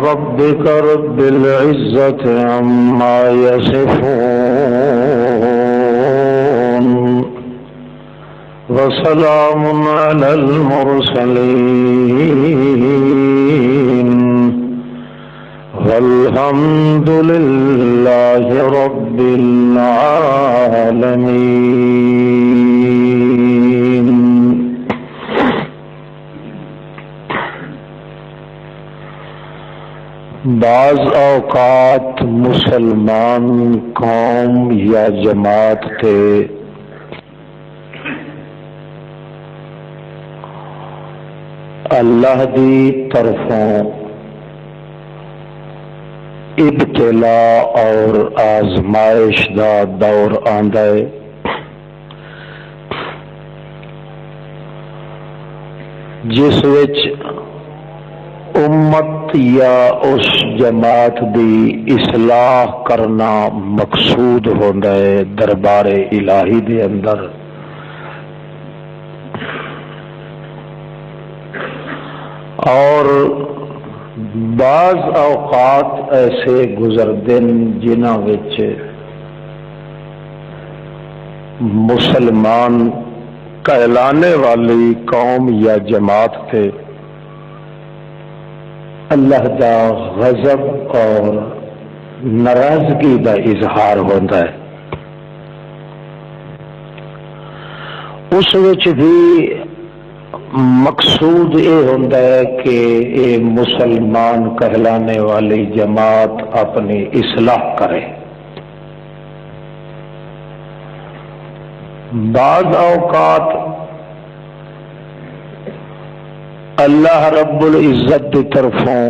ربك رب العزة عما يصفون وسلام على المرسلين والحمد لله رب العالمين۔ بعض اوقات مسلمان قوم یا جماعت تے اللہ دی طرفوں ابتلا اور آزمائش دا دور آندا ہے، جس وچ امت یا اس جماعت دی اصلاح کرنا مقصود ہوندا ہے دربار الہی دے اندر، اور بعض اوقات ایسے گزردے جنہاں وچ مسلمان کہلانے والی قوم یا جماعت تے اللہ دا غضب اور ناراضگی دا اظہار ہوتا ہے۔ اس وچ بھی مقصود یہ ہوتا ہے کہ یہ مسلمان کہلانے والی جماعت اپنی اصلاح کرے۔ بعض اوقات اللہ رب العزت کی طرفوں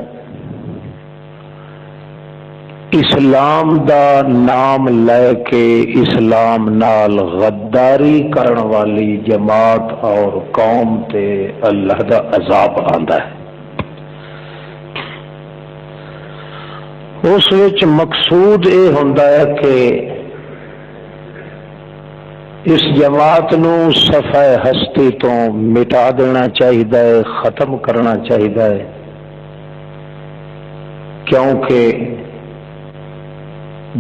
اسلام دا نام لے کے اسلام نال غداری کرن والی جماعت اور قوم تے اللہ دا عذاب آندا ہے۔ اس وچ مقصود یہ ہوندا ہے کہ اس جماعت نو صفحہ ہستی تو مٹا دینا چاہیے، ختم کرنا چاہیے، کیونکہ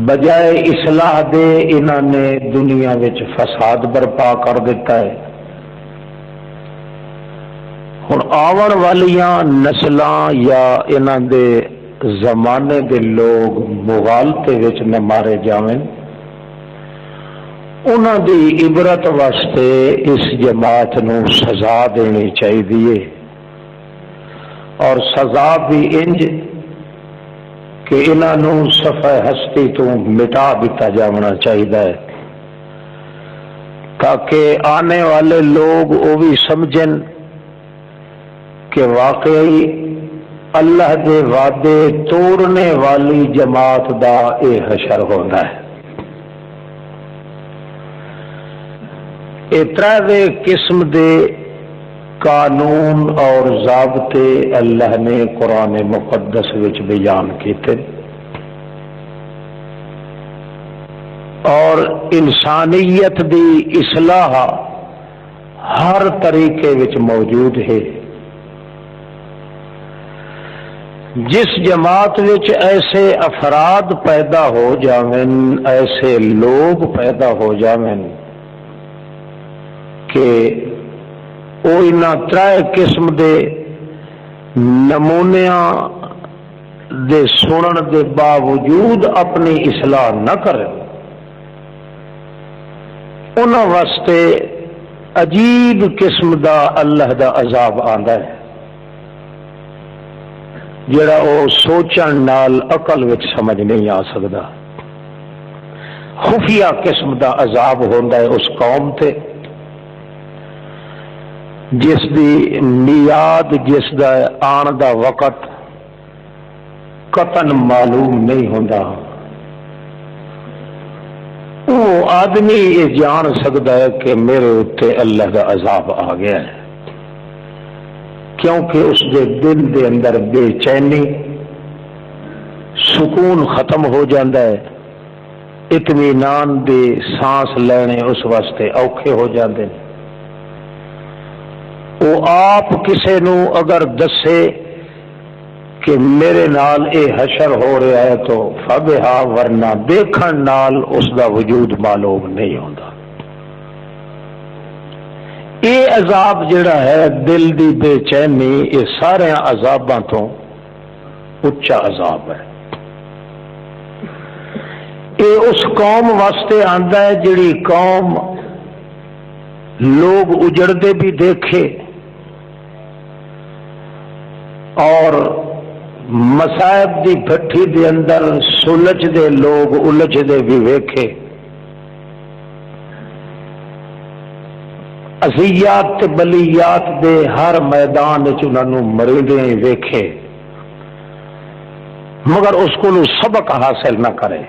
بجائے اصلاح دے انہوں نے دنیا وچ فساد برپا کر دیتا ہے۔ ہن آون والیاں نسلاں یا انہاں دے زمانے دے لوگ مغالطے وچ نہ مارے جاویں، انہاں دی عبرت واسطے اس جماعت نو سزا دینی چاہیے، اور سزا بھی انج کہ انہاں نو صفحہ ہستی تو مٹا دیتا جانا چاہیے، تاکہ آنے والے لوگ وہ بھی سمجھن کہ واقعی اللہ دے وعدے توڑنے والی جماعت دا اے حشر ہوتا ہے۔ اترے قسم دے قانون اور ضابطے اللہ نے قرآن مقدس وچ بیان کیتے، اور انسانیت دی اصلاح ہر طریقے وچ موجود ہے۔ جس جماعت وچ ایسے افراد پیدا ہو جاویں، ایسے لوگ پیدا ہو جاویں کہ وہ انہاں ترے قسم دے نمونیاں دے سنن دے باوجود اپنی اصلاح نہ کریں، انہاں واسطے عجیب قسم دا اللہ دا عذاب آندا ہے، جڑا وہ سوچن نال عقل وچ سمجھ نہیں آ سکدا۔ خفیہ قسم دا عذاب ہوندا ہے اس قوم تے جس دی میعاد، جس دا آن دا وقت قطن معلوم نہیں ہوندا۔ وہ آدمی یہ جان سکتا ہے کہ میرے اتنے اللہ دا عذاب آ گیا ہے، کیونکہ اس دے دل دے اندر بے چینی، سکون ختم ہو جاتا ہے، اطمینان دے سانس لینے اس واسطے اوکھے ہو جاتے ہیں۔ وہ آپ کسے نو اگر دسے کہ میرے نال اے حشر ہو رہا ہے تو فبہا، ورنہ دیکھن نال اس دا وجود معلوم نہیں ہوتا۔ یہ عذاب جڑا ہے دل دی بے چینی، یہ سارے عذاباں تو اچا عذاب ہے۔ یہ اس قوم واسطے آندا ہے جڑی قوم لوگ اجڑتے بھی دیکھے اور مصائب دی بھٹی دے اندر سلجھ دے لوگ الجھ دے بھی ویکھے، اذیات تے بلیات دے ہر میدان وچ انہاں مریدے ویکھے، مگر اس کو سبق حاصل نہ کرے۔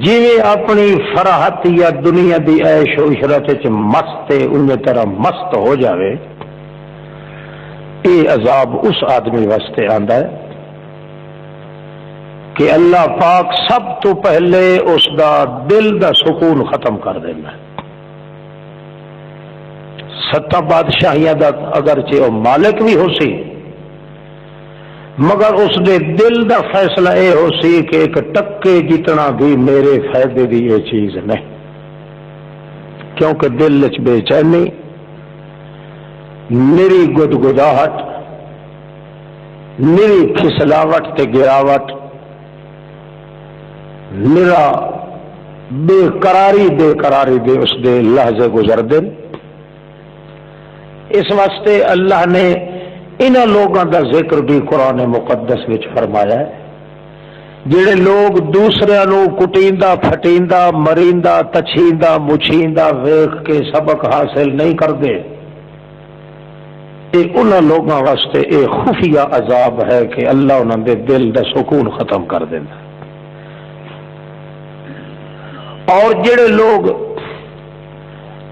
جی اپنی فراحت یا دنیا دی عیش و عشرت وچ مست ہے، ان طرح مست ہو جاوے، یہ عذاب اس آدمی واسطے آندا ہے کہ اللہ پاک سب تو پہلے اس دا دل دا سکون ختم کر دینا ہے۔ ستہ بادشاہیاں دا اگرچہ وہ مالک بھی ہو سی، مگر اس دے دل دا فیصلہ یہ ہو سی کہ ایک ٹکے جتنا بھی میرے فائدے دی یہ چیز نہیں، کیونکہ دل وچ بے چینی، میری گدگداہٹ، میری پھسلاوٹ تے گراوٹ، میرا بے قراری دے اس دے لحظے گزر دن۔ اس واسطے اللہ نے انہاں لوگوں کا ذکر بھی قرآن مقدس وچ فرمایا ہے جڑے لوگ دوسرے نو کٹیندا پھٹیندا مریندا تچھیندا مچھیندا ویکھ کے سبق حاصل نہیں کرتے، یہ انہاں لوگوں واسطے یہ خفیہ عذاب ہے کہ اللہ انہاں دے دل دا سکون ختم کر دینا۔ اور جڑے لوگ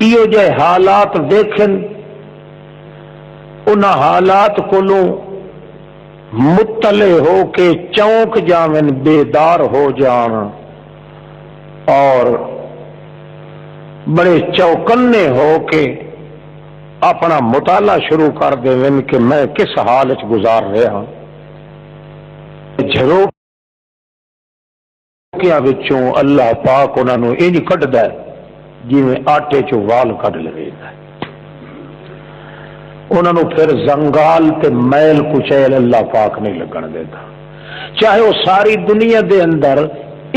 ایو جے حالات دیکھن، ان حالات کو مطلع ہو کے چونک جاون، بیدار ہو جان اور بڑے چوکنے ہو کے اپنا مطالعہ شروع کر دیں کہ میں کس حال وچ گزار رہا ہوں۔ جھروکیاں وچوں اللہ پاک انہاں نوں انج کڈدا ہے جویں آٹے چوں وال کڈ لویدا ہے، انہوں نے پھر زنگال تے میل کچیل اللہ پاک نہیں لگن دیتا، چاہے وہ ساری دنیا دے اندر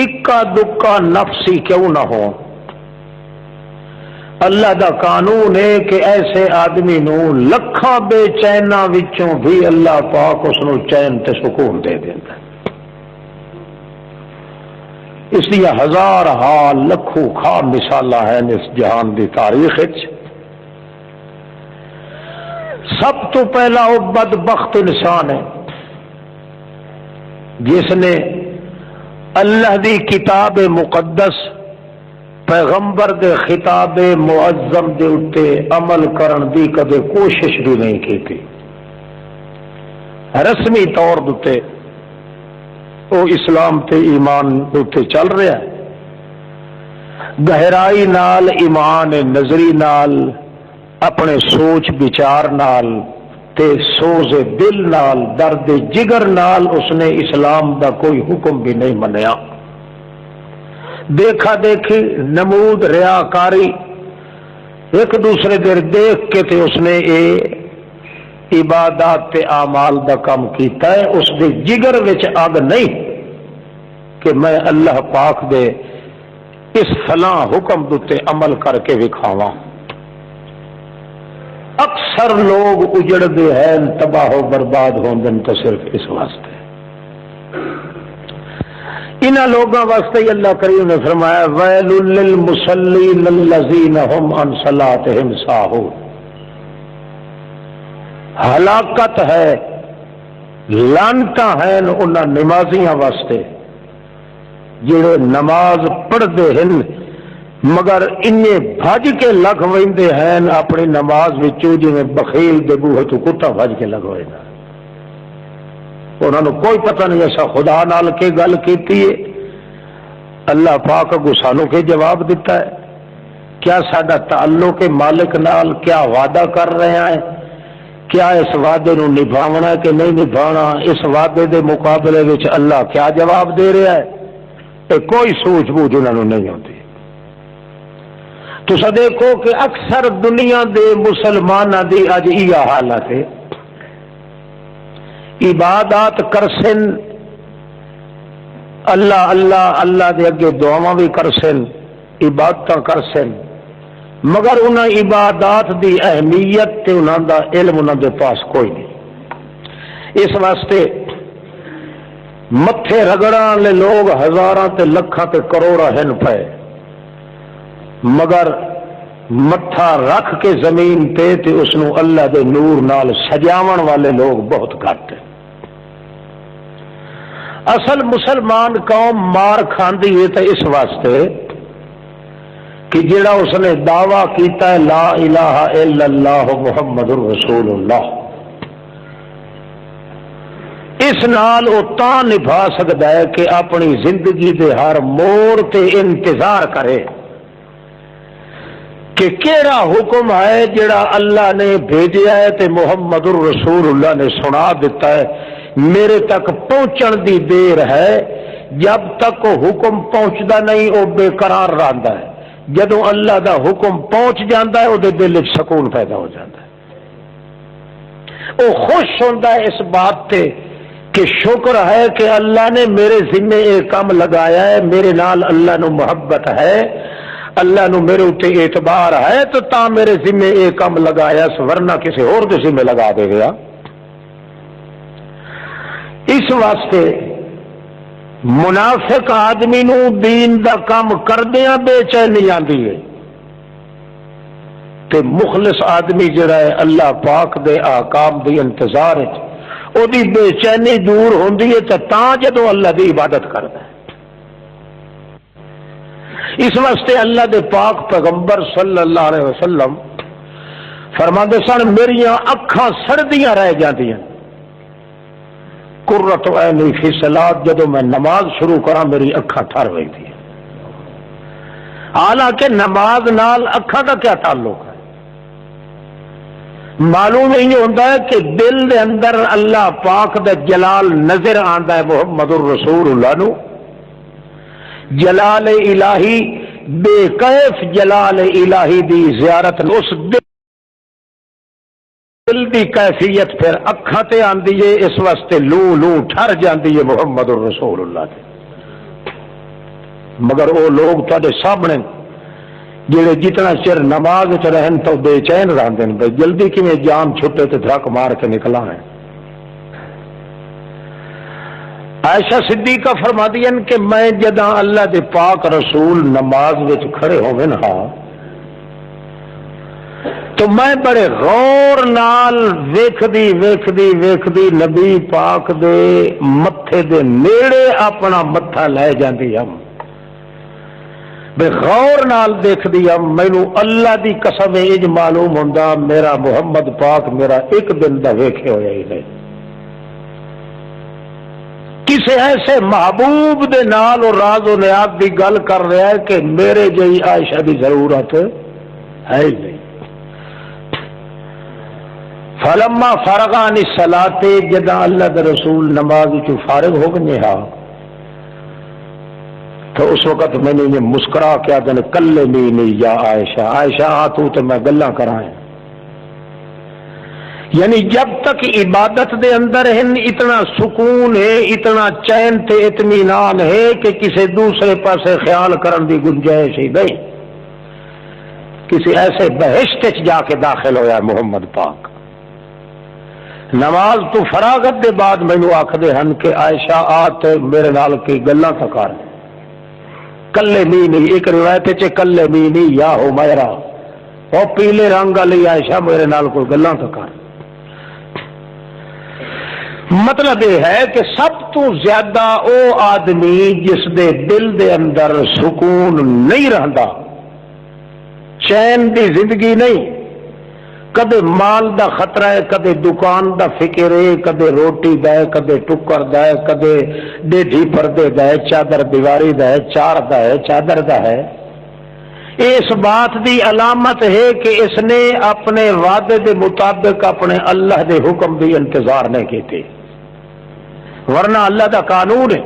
اکا دکا نفسی کیوں نہ ہو۔ اللہ دا قانون ہے کہ ایسے آدمی نو لکھاں بے چینا وچوں بھی اللہ پاک اس نو چین تے سکون دے دیتا ہے۔ اس لیے ہزار حال لکھوں خواہ مثالاں ہیں اس جہان دی تاریخ وچ۔ سب تو پہلا وہ بدبخت انسان ہے جس نے اللہ دی کتاب مقدس پیغمبر دے خطاب معظم دے اتے عمل کرن دی کدے کوشش بھی نہیں کی تھی۔ رسمی طور دے وہ اسلام تے ایمان دے چل رہا ہے، گہرائی نال ایمان نظری نال، اپنے سوچ بچار نال تے سوز دل نال، درد جگر نال اس نے اسلام دا کوئی حکم بھی نہیں منیا۔ دیکھا دیکھی، نمود، ریاکاری، ایک دوسرے دیر دیکھ کے تے اس نے عبادات تے اعمال دا کام کیتا ہے۔ اس دے جگر وچ اگ نہیں کہ میں اللہ پاک دے اس فلاں حکم دے عمل کر کے وکھاواں۔ اکثر لوگ اجڑتے ہیں، تباہ و برباد ہوندے تو صرف اس واسطے۔ انہاں لوگوں واسطے ہی اللہ کریم نے فرمایا ویل للمصلین الذین هم عن صلاتهم ساہون، ہلاکت ہے، لعنتاں ہیں ان نمازیاں واسطے جڑے نماز پڑھتے ہیں مگر انہیں بھج کے لگ ویندے ہیں اپنی نماز وچوں جویں بخیل دے بوہے تو کتا بھج کے لگ ویندا۔ انہوں نے کوئی پتہ نہیں ایسا خدا نال کے گل کیتی ہے، اللہ پاک کو سانوں کے جواب دیتا ہے، کیا ساڈا تعلق مالک نال کیا وعدہ کر رہے ہیں، کیا اس وعدے نو نبھاونا کہ نہیں نبھانا، اس وعدے دے مقابلے وچ اللہ کیا جواب دے رہا ہے، یہ کوئی سوچ بوجھ انہوں نے نہیں ہوتی۔ تسا دیکھو کہ اکثر دنیا دے مسلمانوں دی اج یہ حالت ہے، عبادات کرسن، اللہ اللہ اللہ دے اگے دعاواں بھی کرسن، عبادت کرسن، مگر انہاں عبادات دی اہمیت تے انہاں دا علم انہاں دے پاس کوئی نہیں۔ اس واسطے متھے رگڑاں والے لوگ ہزاراں تے لکھاں تے کروڑاں ہن پئے، مگر متھا رکھ کے زمین تے اس نو اللہ دے نور نال سجاون والے لوگ بہت گھٹ ہیں۔ اصل مسلمان قوم مار کھاندی ہے تو اس واسطے کہ جڑا اس نے دعویٰ کیتا ہے لا الہ الا اللہ محمد رسول اللہ، اس نال وہ تاں نبھا سکتا ہے کہ اپنی زندگی دے ہر موڑ تے انتظار کرے کہ کیڑا حکم ہے جڑا اللہ نے بھیجا ہے تے محمد الرسول اللہ نے سنا دیتا ہے، میرے تک پہنچن دی دیر ہے۔ جب تک وہ حکم پہنچدا نہیں وہ بے قرار رہندا ہے، جدوں اللہ دا حکم پہنچ جاندا ہے وہ دل وچ سکون پیدا ہو جاندا ہے، وہ خوش ہوندا ہے اس بات تے کہ شکر ہے کہ اللہ نے میرے ذمے یہ کام لگایا ہے، میرے نال اللہ نو محبت ہے، اللہ نو میرے اتنے اعتبار ہے تو تا میرے ذمے یہ کام لگایا، ورنہ کسی اور دے ذمے لگا دے گیا۔ اس واسطے منافق آدمی نو دین دا کام کردیاں بے چینی آندی ہے، تے مخلص آدمی جڑا ہے اللہ پاک دے احکام دی انتظار ہے او دی بے چینی دور ہوندی ہے تے تاں جدوں اللہ دی عبادت کردا ہے۔ اس واسطے اللہ دے پاک پیغمبر صلی اللہ علیہ وسلم فرماندے سن میریاں اکھاں سڑدیاں رہ جاندیاں، قرۃ عینی فی الصلاۃ، جدوں میں نماز شروع کراں میری اکھاں ٹھر ویندی ہیں۔ حالانکہ نماز نال اکھاں دا کیا تعلق ہے؟ معلوم یہ ہوتا ہے کہ دل دے اندر اللہ پاک دا جلال نظر آندا ہے، محمد الرسول اللہ نو جلال الہی بے کیف جلال الہی دی زیارت، اس دل دی کیفیت پھر اکھاں تے آندی ہے، اس واسطے لو لو ٹھر جاندی ہے محمد الرسول اللہ تے۔ مگر وہ لوگ تواڈے سامنے جڑے جتنا چر نماز چ رہن تو بے چین رہندے ہیں، بھائی جلدی کیویں جان چھٹے تے دھک مار کے نکلا ہے۔ عائشہ صدیقہ فرماتی ہیں کہ میں جداں اللہ دے پاک رسول نماز وچ کھڑے ہوئے نا تو میں بڑے غور نال ویکھدی نبی پاک دے متھے دے نیڑے اپنا متھا لے جاندی ہم، بے غور نال دیکھدی ہم، مینوں اللہ دی قسم اج معلوم ہوندا میرا محمد پاک میرا ایک دن دا ویکھے ہویا ہی نہیں۔ کسی ایسے محبوب دے نال اور راز و نیاز دی گل کر رہا ہے کہ میرے جی عائشہ دی ضرورت ہے ہی نہیں۔ فلما فرغ عن الصلاۃ، جدا اللہ دے رسول نماز چ فارغ ہو گئے ہاں تو اس وقت میں نے مسکرا کے آدھے کلمینی یا عائشہ، عائشہ آ تو میں گلاں کرائیں۔ یعنی جب تک عبادت دے اندر اتنا سکون ہے، اتنا چین تے اطمینان ہے کہ کسی دوسرے پاسے خیال کرن دی گنجائش ہی نہیں، کسی ایسے بہشت جا کے داخل ہویا محمد پاک۔ نماز تو فراغت دے بعد مینوں آکھدے ہن کہ عائشہ آ تے میرے نال کی گلاں تا کر، کلمینی، ایک روایت چ کلمینی یا حمیرہ، او پیلے رنگ والی عائشہ میرے نال کوئی گلاں تا کر۔ مطلب یہ ہے کہ سب تو زیادہ او آدمی جس دے دل دے اندر سکون نہیں رہندا، چین دی زندگی نہیں، کدے مال دا خطرہ ہے، کدے دکان دا فکر ہے، کدے روٹی دا ہے، کدے ٹکر دا ہے، کدے ڈیڈھی پردے دا ہے، چادر دیواری دا ہے، چار دا ہے، چادر دا ہے، اس بات دی علامت ہے کہ اس نے اپنے وعدے دے مطابق اپنے اللہ دے حکم دی انتظار نہیں کیتے، ورنہ اللہ دا قانون ہے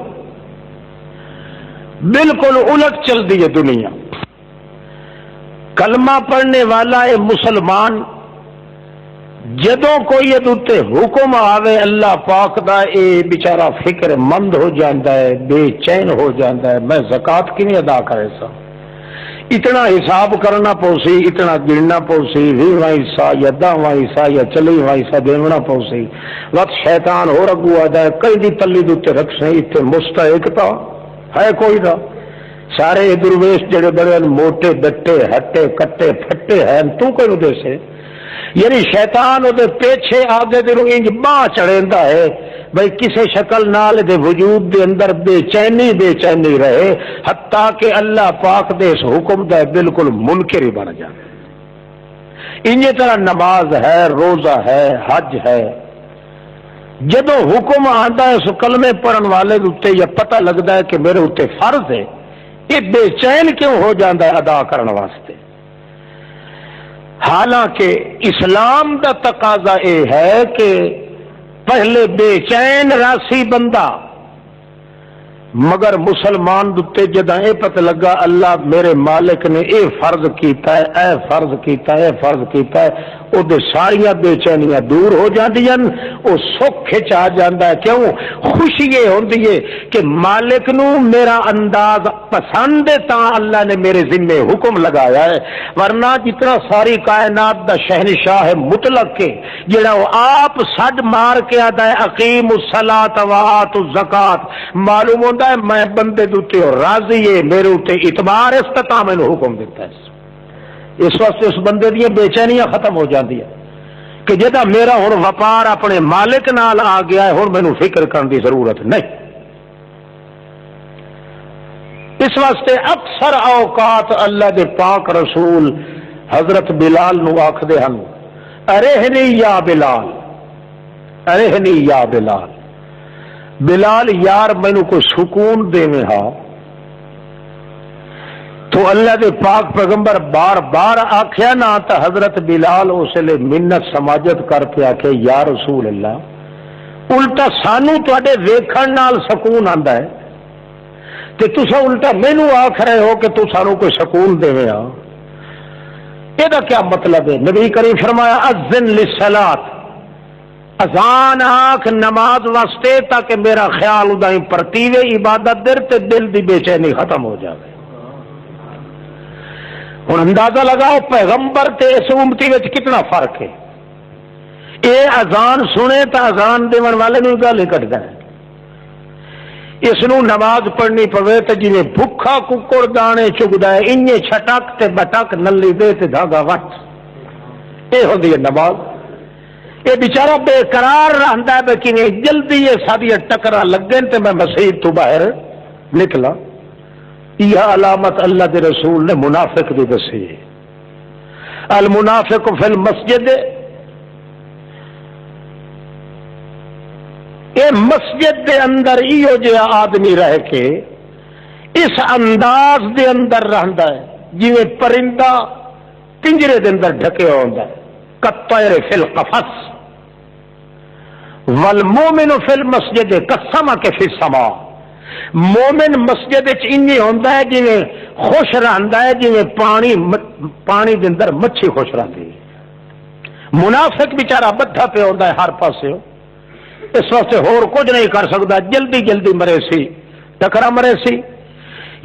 بالکل الٹ چل دی ہے دنیا۔ کلمہ پڑھنے والا ہے مسلمان، جدوں کوئی ادوتے حکم آوے اللہ پاک دا، اے بیچارہ فکر مند ہو جاندہ ہے، بے چین ہو جاندہ ہے، میں زکوٰۃ کیوں ادا کرے سا، اتنا حساب کرنا پوسی، اتنا گننا پوسی، 20واں حصہ یا 10واں حصہ یا 40واں حصہ دینا پوسی، وقت شیطان ہو رگو آدھا ہے کئی دی تلی دوتے رکھ سے اتنے مستحقتا ہے کوئی نہ، سارے درویش جڑے بڑے موٹے دٹے ہٹے کٹے پھٹے ہیں تو کوئی نو دے سے، یعنی شیطان وہ پیچھے آگے دے انج باں چڑھیندا ہے بھائی کسی شکل نال دے وجود دے اندر بے چینی رہے، حتیٰ کہ اللہ پاک دے اس حکم دا بالکل منکر ہی بن جائے۔ انجی طرح نماز ہے، روزہ ہے، حج ہے، جدو حکم آندا ہے اس کلمے پڑھن والے اتنے یا پتہ لگتا ہے کہ میرے اتنے فرض ہے، یہ بے چین کیوں ہو جاتا ہے ادا کرنے واسطے؟ حالانکہ اسلام دا تقاضا یہ ہے کہ پہلے بے چین راسی بندہ، مگر مسلمان دتے جداں اے پتہ لگا اللہ میرے مالک نے اے فرض کیتا ہے، اے فرض کیتا ہے، اے فرض کیتا ہے، او دے ساریاں بے چینیاں دور ہو جاندیاں، او سکھ چ جاندا ہے۔ کیوں؟ خوشی یہ ہوندی ہے کہ مالک نو میرا انداز پسند ہے تا اللہ نے میرے ذمے حکم لگایا ہے، ورنہ جتنا ساری کائنات دا شہنشاہ ہے مطلق کے جڑا وہ آپ سڈ مار کے آتا ہے اقیم الصلاۃ و آتوا الزکات، معلوم ہوتا ہے میں بندے دوتے راضی ہے، میرے اتنے اعتبار استطاع میں حکم دیتا ہے، اس واسطے اس بندے دیا بے چینیاں ختم ہو جاتی ہے کہ جدا میرا ہوں وپار اپنے مالک نال آ گیا ہے، ہوں مینوں فکر کرنے کی ضرورت نہیں۔ اس واسطے اکثر اوقات اللہ دے پاک رسول حضرت بلال نو آکھدے ہن ارہنی یا بلال، ارہنی یا بلال، بلال یار مینوں کوئی سکون دے میں ہا۔ تو اللہ دے پاک پیغمبر بار بار آکھیا نہ تا حضرت بلال اس لیے منت سماجت کر کے آکھے یا رسول اللہ، الٹا سانو تواڈے ویکھن نال سکون آندا ہے تے تساں الٹا مینوں آکھ رہے ہو کہ تو سانو کوئی سکون دیویں ہا، یہ کیا مطلب ہے؟ نبی کریم فرمایا اذن للصلاۃ، اذان آنکھ نماز واسطے تاکہ میرا خیال ادائیں پرتیوے عبادت در تے دل دی بے چینی ختم ہو جائے۔ ہوں اندازہ لگاؤ پیغمبر تے اس امتی وچ کتنا فرق ہے۔ اے اذان سنے تو اذان دیون والے نو گل ہی کٹدا ہے، اس نو نماز پڑھنی پوے تے جویں بھکھا ککڑ دانے چگدا ہے انجے چھٹک تے بٹک نلی دے تے دھاگا وٹ، اے ہوندی ہے نماز۔ یہ بیچارہ بے قرار رہندا ہے کہ جلدی یہ ساری ٹکرا لگن تے میں مسجد تو باہر نکلا۔ یہ علامت اللہ دے رسول نے منافق دی دسی ہے، المنافق فی المسجد، یہ مسجد دے اندر ایو جہا آدمی رہ کے اس انداز دے اندر رہندا ہے جویں پرندہ پنجرے دے اندر ڈھکیا ہوندا ہے، کطیر فی القفص والمومن فی المسجد کالسمک فی السماء، مومن مسجد وچ انجی ہوندا ہے جویں خوش رہندا ہے جویں پانی دے اندر مچھی خوش رہندی ہے، منافق بیچارہ بدھا پہ ہوندا ہے ہر پاسے، اس واسطے ہور کچھ نہیں کر سکتا، جلدی جلدی مرے سی، ٹکرا مرے سی،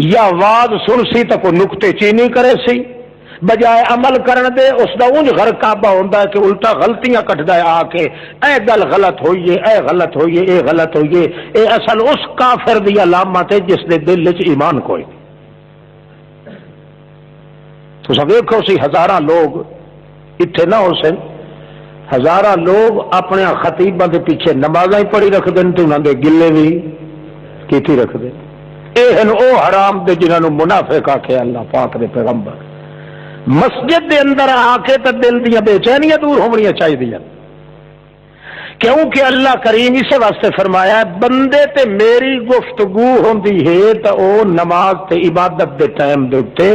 یا واز سن سی تو کوئی نکتے چینی کرے سی، بجائے عمل کرن دے اس دا اونج غرقابہ ہوندا ہے کہ الٹا غلطیاں کٹدا ہے آ کے، اے گل غلط ہوئی ہے، اے غلط ہوئی ہے، اے غلط ہوئی ہے۔ اے اصل اس کافر دی علامت ہے جس دے دل وچ ایمان کوئی نہیں۔ تساں ویکھو سی ہزاراں لوگ اتنے نہ ہو سن، ہزاراں لوگ اپنے خطیباں دے پیچھے نمازاں ہی پڑھی رکھ دین تے انہاں دے گلے بھی کیتی رکھ دے۔ اے ہن او حرام دے جنہاں نو منافق آکھے اللہ پاک دے پیغمبر۔ مسجد دے اندر آ کے تے دل دیاں بے چینیاں دور ہونیاں چاہیے، کیونکہ اللہ کریم اسے واسطے فرمایا ہے بندے تے میری گفتگو ہوندی ہے تو او نماز تے عبادت دے ٹائم دے اوتے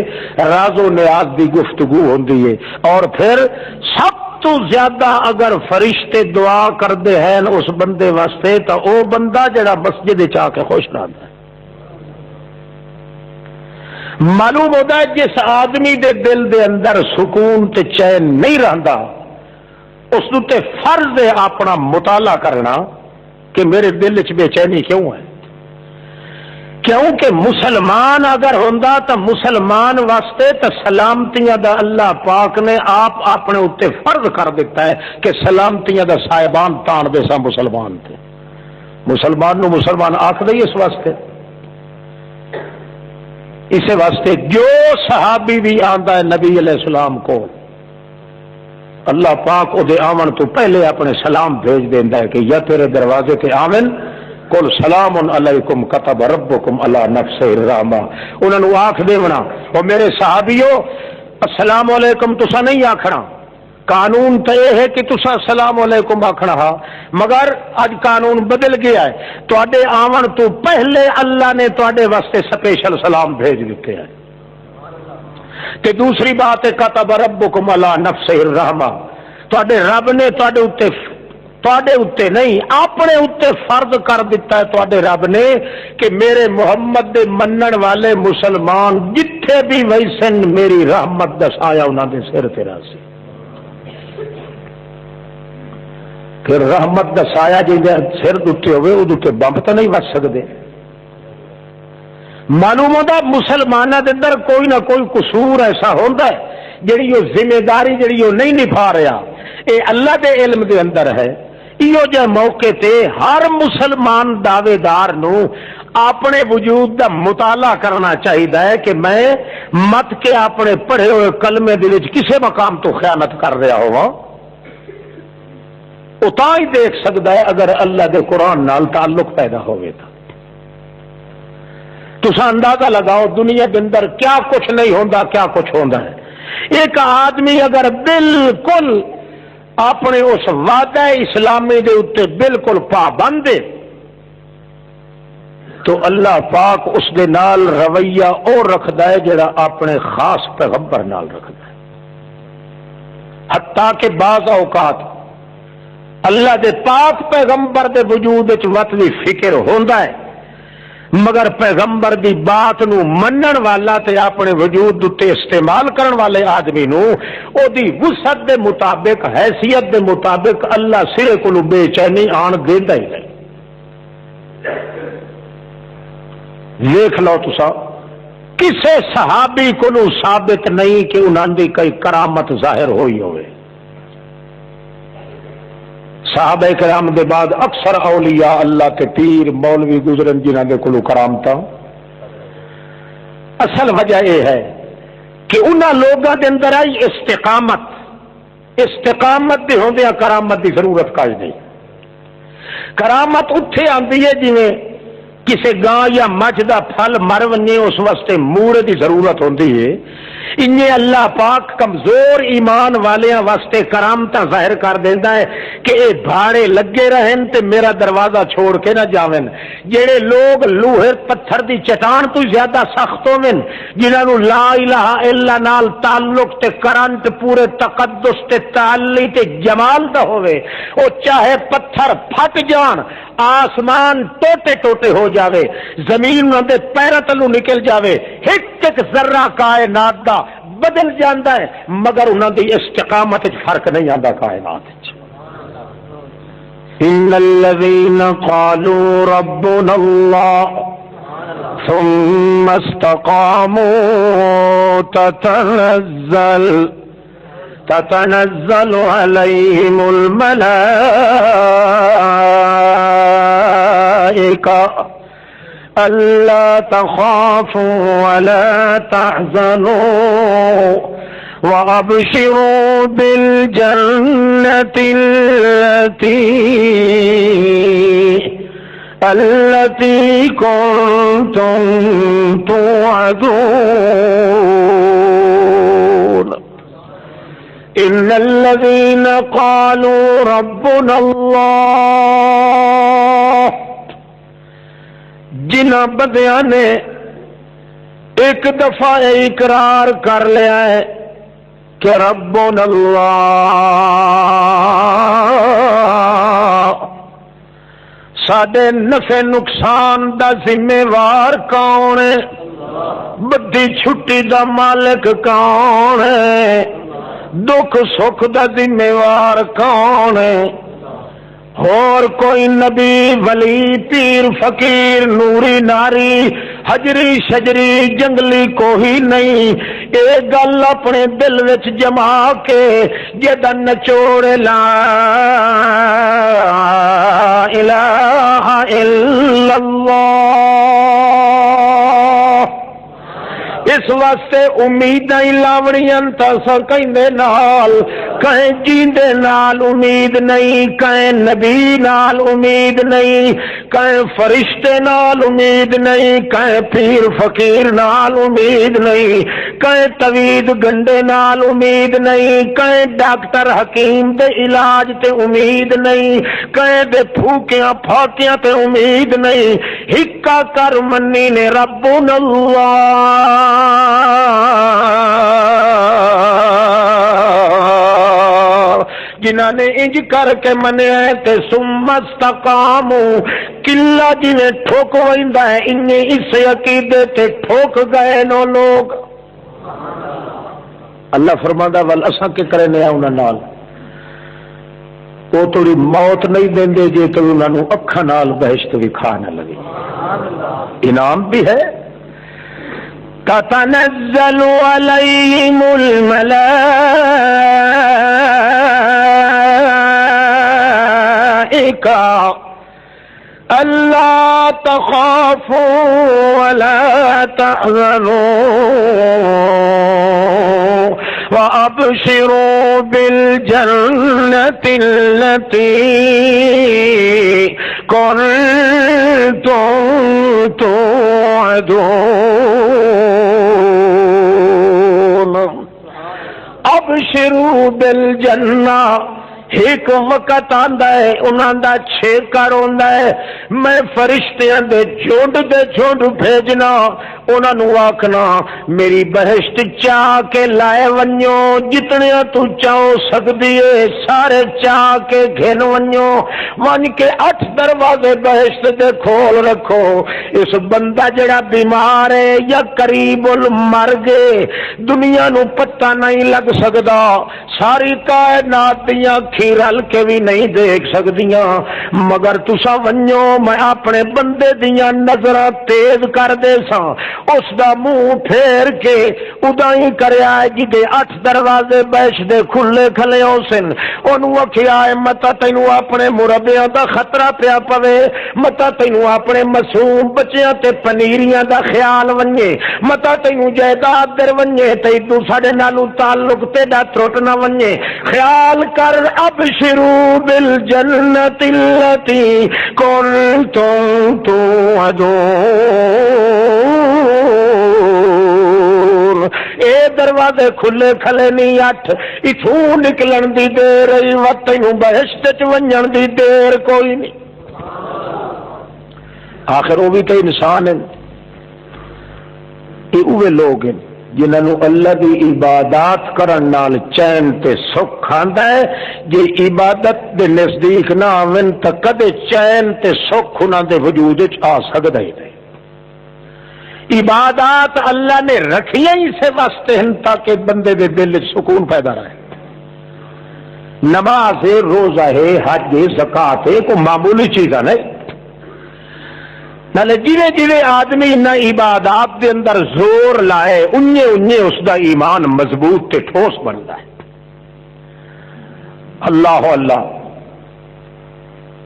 راز و نیاز دی گفتگو ہوندی ہے، اور پھر سب تو زیادہ اگر فرشتے دعا کردے ہیں اس بندے واسطے تو او بندہ جڑا مسجد وچ آ کے خوش رہندا ہے۔ معلوم ہوتا ہے جس آدمی دے دل دے اندر سکون تے چین نہیں رہندا اس تے فرض ہے اپنا مطالعہ کرنا کہ میرے دل چ بے چینی کیوں ہے، کیونکہ مسلمان اگر ہوندا تو مسلمان واسطے تو سلامتیاں دا اللہ پاک نے آپ اپنے اتنے فرض کر دیتا ہے کہ سلامتیاں دا صاحبان تان دے سا مسلمان تھے، مسلمان نو مسلمان آکھ دئی اس واسطے، اسے واسطے جو صحابی بھی آندا ہے نبی علیہ السلام کو اللہ پاک او دے آمن تو پہلے اپنے سلام بھیج دیندا ہے کہ یا تیرے دروازے تے آمن قل سلام علیکم کتب ربکم علی نفسہ الرحمہ، انہوں نے آکھ دیونا او میرے صحابیو السلام علیکم تسا نہیں آکھنا، قانون تو یہ ہے کہ تسا السلام علیکم آکھنا ہا، مگر اج قانون بدل گیا ہے، تواڈے آمن تو پہلے اللہ نے تواڈے واسطے سپیشل سلام بھیج دیتے ہیں۔ تے دوسری بات ہے کتب ربکم علی نفسہ الرحمہ، تواڈے رب نے تواڈے اتے نہیں اپنے اتے فرض کر دیتا ہے تواڈے رب نے کہ میرے محمد دے منن والے مسلمان جتھے بھی ویسن میری رحمت دا سایہ انہاں دے سر تے راسی، پھر رحمت دا سایہ جے سر دتے ہوئے او دتے بمب تو نہیں وج سکدے۔ معلوم ہوتا مسلمانوں کے اندر کوئی نہ کوئی قصور ایسا ہوتا ہے جڑی وہ ذمہ داری جڑی وہ نہیں نبھا رہا، اے اللہ دے علم دے اندر ہے۔ ایو جے موقع تے ہر مسلمان دعوے دار نو اپنے وجود دا مطالعہ کرنا چاہیے کہ میں مت کے اپنے پڑھے ہوئے کلمے دے وچ کسے مقام تو خیانت کر رہا ہوا، وہ تا ہی دیکھ سکتا ہے اگر اللہ دے قرآن نال تعلق پیدا ہوئے تو تسا اندازہ لگاؤ دنیا کے اندر کیا کچھ نہیں ہوتا کیا کچھ ہوتا ہے۔ ایک آدمی اگر بالکل اپنے اس وعدہ اسلامی دے اتے بالکل پابند ہے تو اللہ پاک اس دے نال رویہ اور رکھدا ہے جڑا اپنے خاص پیغمبر نال رکھدا ہے، حتیٰ کہ بعض اوقات اللہ دے پاک پیغمبر دے وجود وچ وطنی فکر ہوندا ہے مگر پیغمبر دی بات نو منن والا تے اپنے وجود تے استعمال کرن والے آدمی نو او دی وسعت دے مطابق حیثیت دے مطابق اللہ سرے کولو بے چینی آن دیندا ہی نہیں۔ دیکھ لو تسا کسے صحابی کو ثابت نہیں کہ انہاں دی کوئی کرامت ظاہر ہوئی ہوئے، صحابہ کرام دے بعد اکثر اولیاء اللہ کے پیر مولوی گزرن جنہاں دے کولو کرامتا، اصل وجہ یہ ہے کہ انہاں لوگاں دے اندر آئی استقامت دے ہوندیاں کرامت دی ضرورت کاج نہیں۔ کرامت اتھے آندی ہے جویں کسے گاں یا مجھ دا پھل مر ونے اس واسطے موڑے دی ضرورت ہوندی ہے، انہیں اللہ پاک کمزور ایمان والیاں واسطے کرامتاں ظاہر کر دیندا ہے کہ اے بھاڑے لگے رہن تے میرا دروازہ چھوڑ کے نہ جاون۔ جڑے لوگ لوہے پتھر دی چٹان تو زیادہ سخت ہوون، جنہاں نو لا الہ الا نال تعلق تے کرنٹ پورے تقدس تے تعالی تے جمال دا ہوئے، او چاہے پتھر پھٹ جان، آسمان ٹوٹے ٹوٹے ہو جاوے، زمین انہاں دے پیراں تلوں نکل جاوے، ایک ایک ذرہ کائنات دا بدل جاندا ہے مگر انہاں دی استقامت وچ فرق نہیں آندا کائنات وچ۔ ان الذين قالوا ربنا الله ثم استقاموا تتنزل عليهم الملائكة ألا تخافوا ولا تحزنوا وأبشروا بالجنة التي كنتم توعدون۔ ان الذين قالوا ربنا اللہ، جنہ بندیاں نے ایک دفعہ اقرار کر لیا ہے کہ ربنا اللہ، ساڈے نفع نقصان دا ذمہ وار کون ہے، بدی چھٹی دا مالک کون ہے، دکھ سکھ دا ذمہ وار کون ہے، اور کوئی نبی ولی پیر فقیر نوری ناری حجری شجری جنگلی کوئی نہیں۔ اے گل اپنے دل وچ جما کے جدا نچوڑ لا الہ الا اللہ، اس واسطے امیداں لاونیاں تاساں کہندے نال، کہیں جیندے نال امید نہیں، کہیں نبی نال امید نہیں، کہیں فرشتے نال امید نہیں، کہیں پیر فقیر نال امید نہیں، کہیں طوید گنڈے نال امید نہیں، کہیں ڈاکٹر حکیم دے علاج تے امید نہیں، کہیں دے پھوکیاں پھاکیاں تے امید نہیں، ہکا کر منی نے ربنا اللہ، جنہاں نے انج کر کے منیا ہے تے ثم استقاموا، قلعہ جویں ٹھوک ویندا ہے انہیں اس عقیدے تے ٹھوک گئے نو لوگ۔ اللہ فرماندا ول اساں کے کرنے آ انہاں نال، وہ تھوڑی موت نہیں دیندے جے تو انہاں نوں اکھاں نال بہشت وکھا نہ لگے، انعام بھی ہے۔ تتنزل علیہم الملائکہ الا تخافوا ولا تحزنوا وابشروا بالجنة التي كنتم توعدون۔ ابشروا بالجنہ، ایک وقت آندا ہے انہاں دا چھیکر ہوندا ہے، میں فرشتیاں دے جھنڈ بھیجنا، انہاں نوں آکھنا میری بہشت چاہ کے لائے ونجو، جتنے تو چاہو سکدی ہے سارے چاہ کے گھن ونجو، ون کے 8 دروازے بہشت دے کھول رکھو۔ اس بندہ جڑا بیمار ہے یا قریب المرگ دنیا نو پتہ نہیں لگ سکدا، ساری کائنات دیاں رل کے بھی نہیں دیکھ سکدیاں، مگر تسا ونجو میں اپنے بندے دیاں نظراں تیز کر دے سا، اس دا منہ پھیر کے ادائی کریا جدے 8 دروازے بہشت دے کھلے کھلے ہو سن، انہوں آکھیا ہے متا تینوں اپنے مربیاں دا خطرہ پیا پوے، متا تینوں اپنے معصوم بچیاں تے پنیریاں دا خیال ونجے، متا تینوں جائیداد در ونجے تے تو ساڈے نالوں تعلق تیڈا ٹرٹ نہ ونجے، خیال کر ابشروا بالجنة التي كنتم توعدون۔ اے دروازے کھلے کھلے نہیں 8، اتھوں نکلن دی دیر تینوں بہشت چ ونجن دی دیر کوئی نہیں۔ آخر وہ بھی تو انسان ہیں، یہ اوے لوگ ہیں جنہاں نوں اللہ دی عبادات کرن نال چین تے سکھ آندا ہے، جے عبادت دے نزدیک نہ آون تے کدے چین تے سکھ انہاں دے وجود وچ آ سکدا ہی نہیں۔ عبادات اللہ نے رکھیاں ہی سے واسطے ہیں تاکہ بندے دے دل وچ سکون پیدا رہے۔ نماز ہے، روزہ ہے، حج ہے، زکات ہے، کوئی معمولی چیز نہیں۔ نالے جیویں جیویں آدمی نہ عبادات دے اندر زور لائے انجے اس دا ایمان مضبوط تے ٹھوس بنتا ہے۔ اللہ اللہ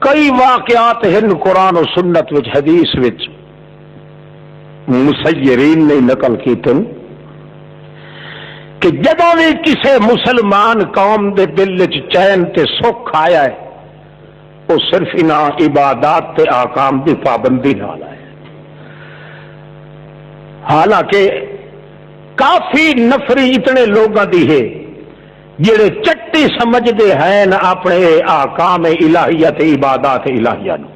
کئی واقعات ہیں قرآن و سنت وچ حدیث وچ مسیرین نے نقل کیتے کہ جدوں بھی کسے مسلمان قوم دے دل وچ چین تے سکھ آیا ہے وہ صرف انہاں عبادات تے احکام دی پابندی نال ہے۔ حالانکہ کافی نفری اتنے لوگاں دی ہے جڑے چٹی سمجھتے ہیں اپنے احکام الہیت عبادات الہیہ نو،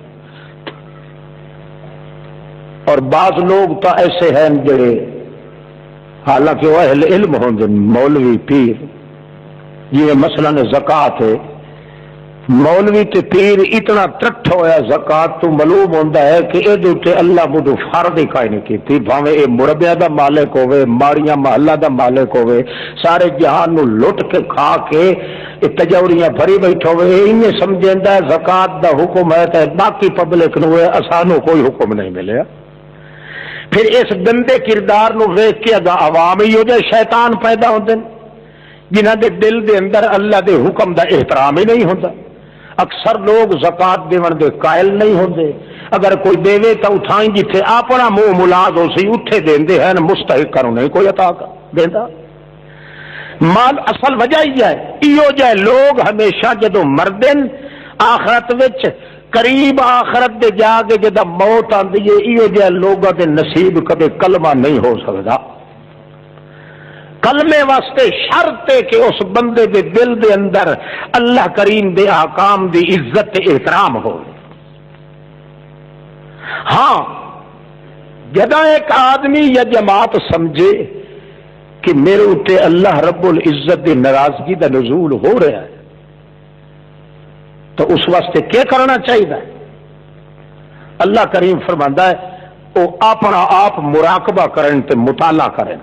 اور بعض لوگ تو ایسے ہیں جڑے حالانکہ وہ اہل علم ہوں مولوی پیر، یہ مثلا زکات ہے، مولوی تے پیر اتنا ترٹھ ہویا زکات تو معلوم ہوتا ہے کہ یہ اللہ مجھے فرض ہی کائیں نہیں کی، بھاوے یہ مربیا دا مالک ہوئے، ماڑیاں محلہ دا مالک ہوئے، سارے جہان نو لٹ کے کھا کے تجوریاں بھری بیٹھے ہوئے، انہیں سمجھتا ہے زکات دا حکم ہے تو باقی پبلک نو اسانو کوئی حکم نہیں ملیا۔ پھر اس گندے کردار نو ویکھ کے اگا عوام ہی ہو جائے شیطان پیدا ہوتے ہیں جنہ دے دل دے اندر اللہ دے حکم دا احترام ہی نہیں ہوتا۔ اکثر لوگ زکات دیون دے قائل نہیں ہوندے، اگر کوئی دے تو اٹھائیں جتھے اپنا منہ ملاد ہو سی اٹھے دیندے ہیں، مستحق کرو نہیں کوئی عطا دیندا۔ مال اصل وجہ ہی ہے ایو جائے لوگ ہمیشہ جدو مردن آخرت وچ قریب آخرت دے جا کے جدا موت آندی ہے، ایو جائے لوگاں دے نصیب کدے کلمہ نہیں ہو سکتا۔ کلمے واسطے شرط ہے کہ اس بندے دے دل دے اندر اللہ کریم دے احکام دی عزت احترام ہو۔ ہاں جدا ایک آدمی یا جماعت سمجھے کہ میرے اوتے اللہ رب العزت دی ناراضگی دا نزول ہو رہا ہے تو اس واسطے کیا کرنا چاہیے؟ اللہ کریم فرماندا ہے وہ اپنا آپ مراقبہ کرن تے مطالعہ کرن۔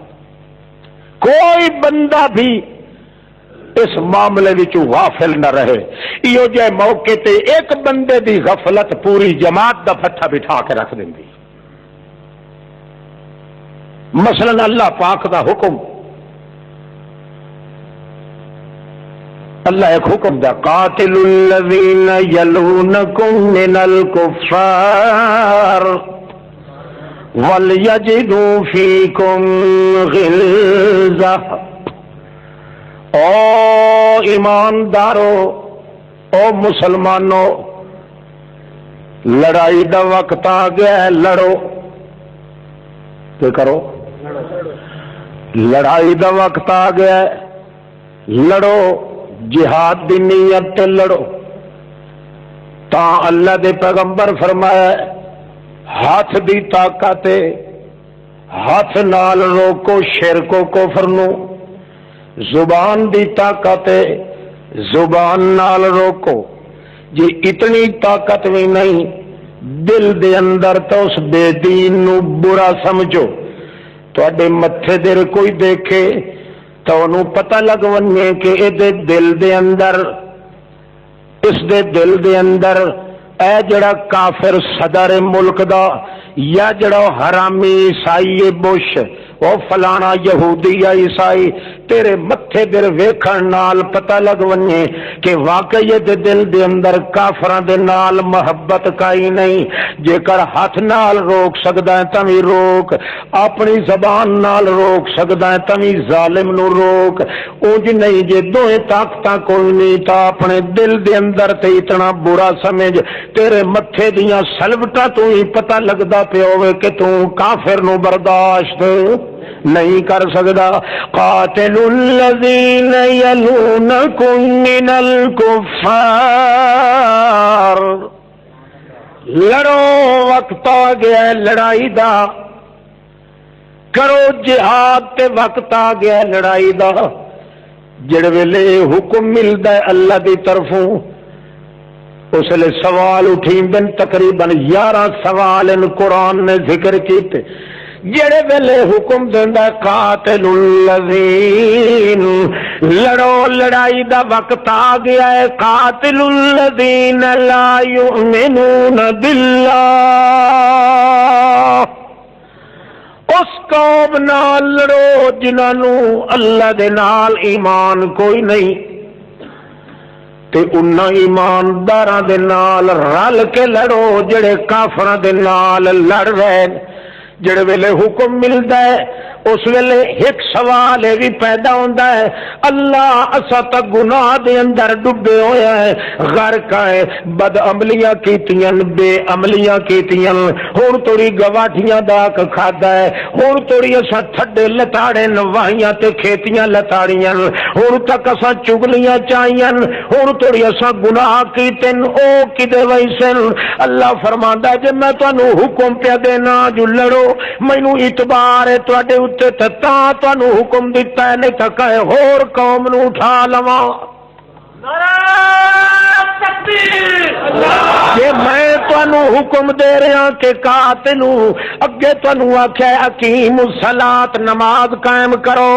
کوئی بندہ بھی اس معاملے وچ غافل نہ رہے، ایو جے موقع تے ایک بندے دی غفلت پوری جماعت دا پٹھا بٹھا کے رکھ دیندی۔ مثلا اللہ پاک دا حکم، اللہ ایک حکم دا قاتل الذین یلونکم من الکفار وَلْيَجِدُوا فِيكُمْ غِلْظَةً۔ او ایماندارو، او مسلمانوں، لڑائی دا وقت آ گیا ہے، لڑو۔ کیا کرو؟ لڑائی دا وقت آ گیا ہے، لڑو، جہاد دی نیت تے لڑو۔ تا اللہ دے پیغمبر فرمایا ہاتھ دی طاقت ہاتھ نال روکو شرک و کفر نو، زبان دی طاقت زبان نال روکو۔ جی اتنی طاقت بھی نہیں دل دے اندر تو اس بے دین نو برا سمجھو، تواڈے متھے دے کوئی دیکھے تو انہوں پتہ لگ ونجے کہ اے دے دل دے اندر، اس دے دل دے اندر اے جڑا کافر صدر ملک دا یا جڑا حرامی عیسائی بش او فلانا یہودی یا عیسائی تیرے متھے در ویکھن نال پتہ لگ ونجے کہ واقعی دے دل دے اندر کافران دے نال محبت کائی نہیں۔ جے کر ہاتھ نال روک سکدا ہے تمی روک، اپنی زبان نال روک سکدا ہے تمی ظالم نو روک، اونج نہیں جے دوئے طاقتاں کوئی نہیں تا اپنے دل دے اندر تے اتنا برا سمجھ تیرے متھے دیاں سلوٹاں تو ہی پتہ لگدا پیا ہوئے کہ تو کافر نو برداشت نہیں کر سکدا۔ قاتل الذین یلونکم من الکفار، لڑو، وقت آ گیا ہے لڑائی دا، کرو جہاد تے وقت آ گیا ہے لڑائی دا۔ جڑ ویلے حکم ملدا ہے اللہ دی طرفوں اس لئے سوال اٹھیندن، تقریباً 11 سوال ان قرآن نے ذکر کیتے۔ جڑے ویلے حکم دیندا قاتل الذین، لڑو، لڑائی دا وقت آ گیا ہے، قاتل الذین لا یؤمنون باللہ، اس قوم نال لڑو جنہاں اللہ دے نال ایمان کوئی نہیں، تے انہاں ایمانداراں دے نال رل کے لڑو جڑے کافراں دے نال لڑ رہے۔ جڑے ویلے حکم ملدا ہے اس ویلے ایک سوال یہ بھی پیدا ہوتا ہے، اللہ اسا تا گناہ دے اندر ڈبے ہویا ہے، غرق ہے، بد عملیاں کیتیاں، بے عملیاں کیتیاں، ہن توڑی گواٹھیاں داک کھادا ہے، ہن توڑی اسا تھڈے لتاڑے نواہیاں تے کھیتیاں لتاڑیاں، ہن تک اسا چگلیاں چائیاں، ہن توڑی اسا گناہ کیتن، او کدے ویسن۔ اللہ فرماندا ہے جے میں تانوں حکم پیا دینا جو لڑو، مینوں اعتبار ہے تواڈے اوتے تے تاں تانوں حکم دیتا ہے، نہیں تے کہے ہور قوم نوں اٹھا لواں۔ کہ میں تانوں حکم دے رہا کہ قاتلو، اگے تانوں آکھیا اقیم الصلاۃ، نماز قائم کرو،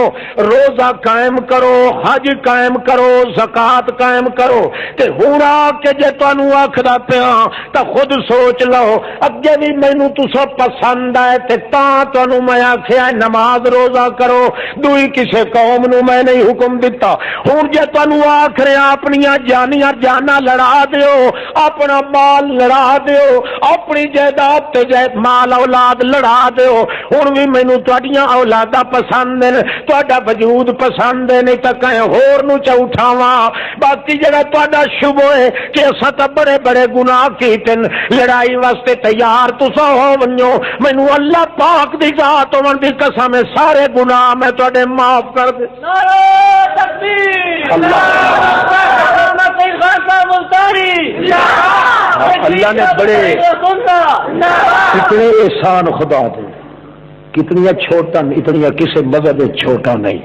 روزہ قائم کرو، حج قائم کرو، زکات قائم کرو، تے ہن آ کے جے تانوں آکھدا پیا تے خود سوچ لو، اگے بھی مینوں تساں پسند ہے تے تاں تانوں میں آکھیا نماز روزہ کرو، دوئی کسے قوم نوں میں نہیں حکم دتا۔ ہن جے تانوں آکھ رہا اپنی جانیاں جانا لڑا دیو، اپنا مال لڑا دیو، اپنی جائیداد تے مال اولاد لڑا دیو، ہن بھی مینوں تہاڈیاں اولاداں پسند ہیں، تہاڈا وجود پسند ہے، نہیں تے کہیں ہور نوں چ اٹھاواں۔ باقی جڑا تہاڈا شبہ ہے کہ اساں تے بڑے بڑے گناہ کیتے، لڑائی واسطے تیار تساں ہو ونجو، مینوں اللہ پاک دی ذات ہون دی قسم ہے سارے گناہ میں تہاڈے معاف کر دے۔ نعرہ تکبیر، اللہ نے بڑے کتنے احسان خدا دے، کتنی چھوٹا اتنی کسی مذہب چھوٹا نہیں۔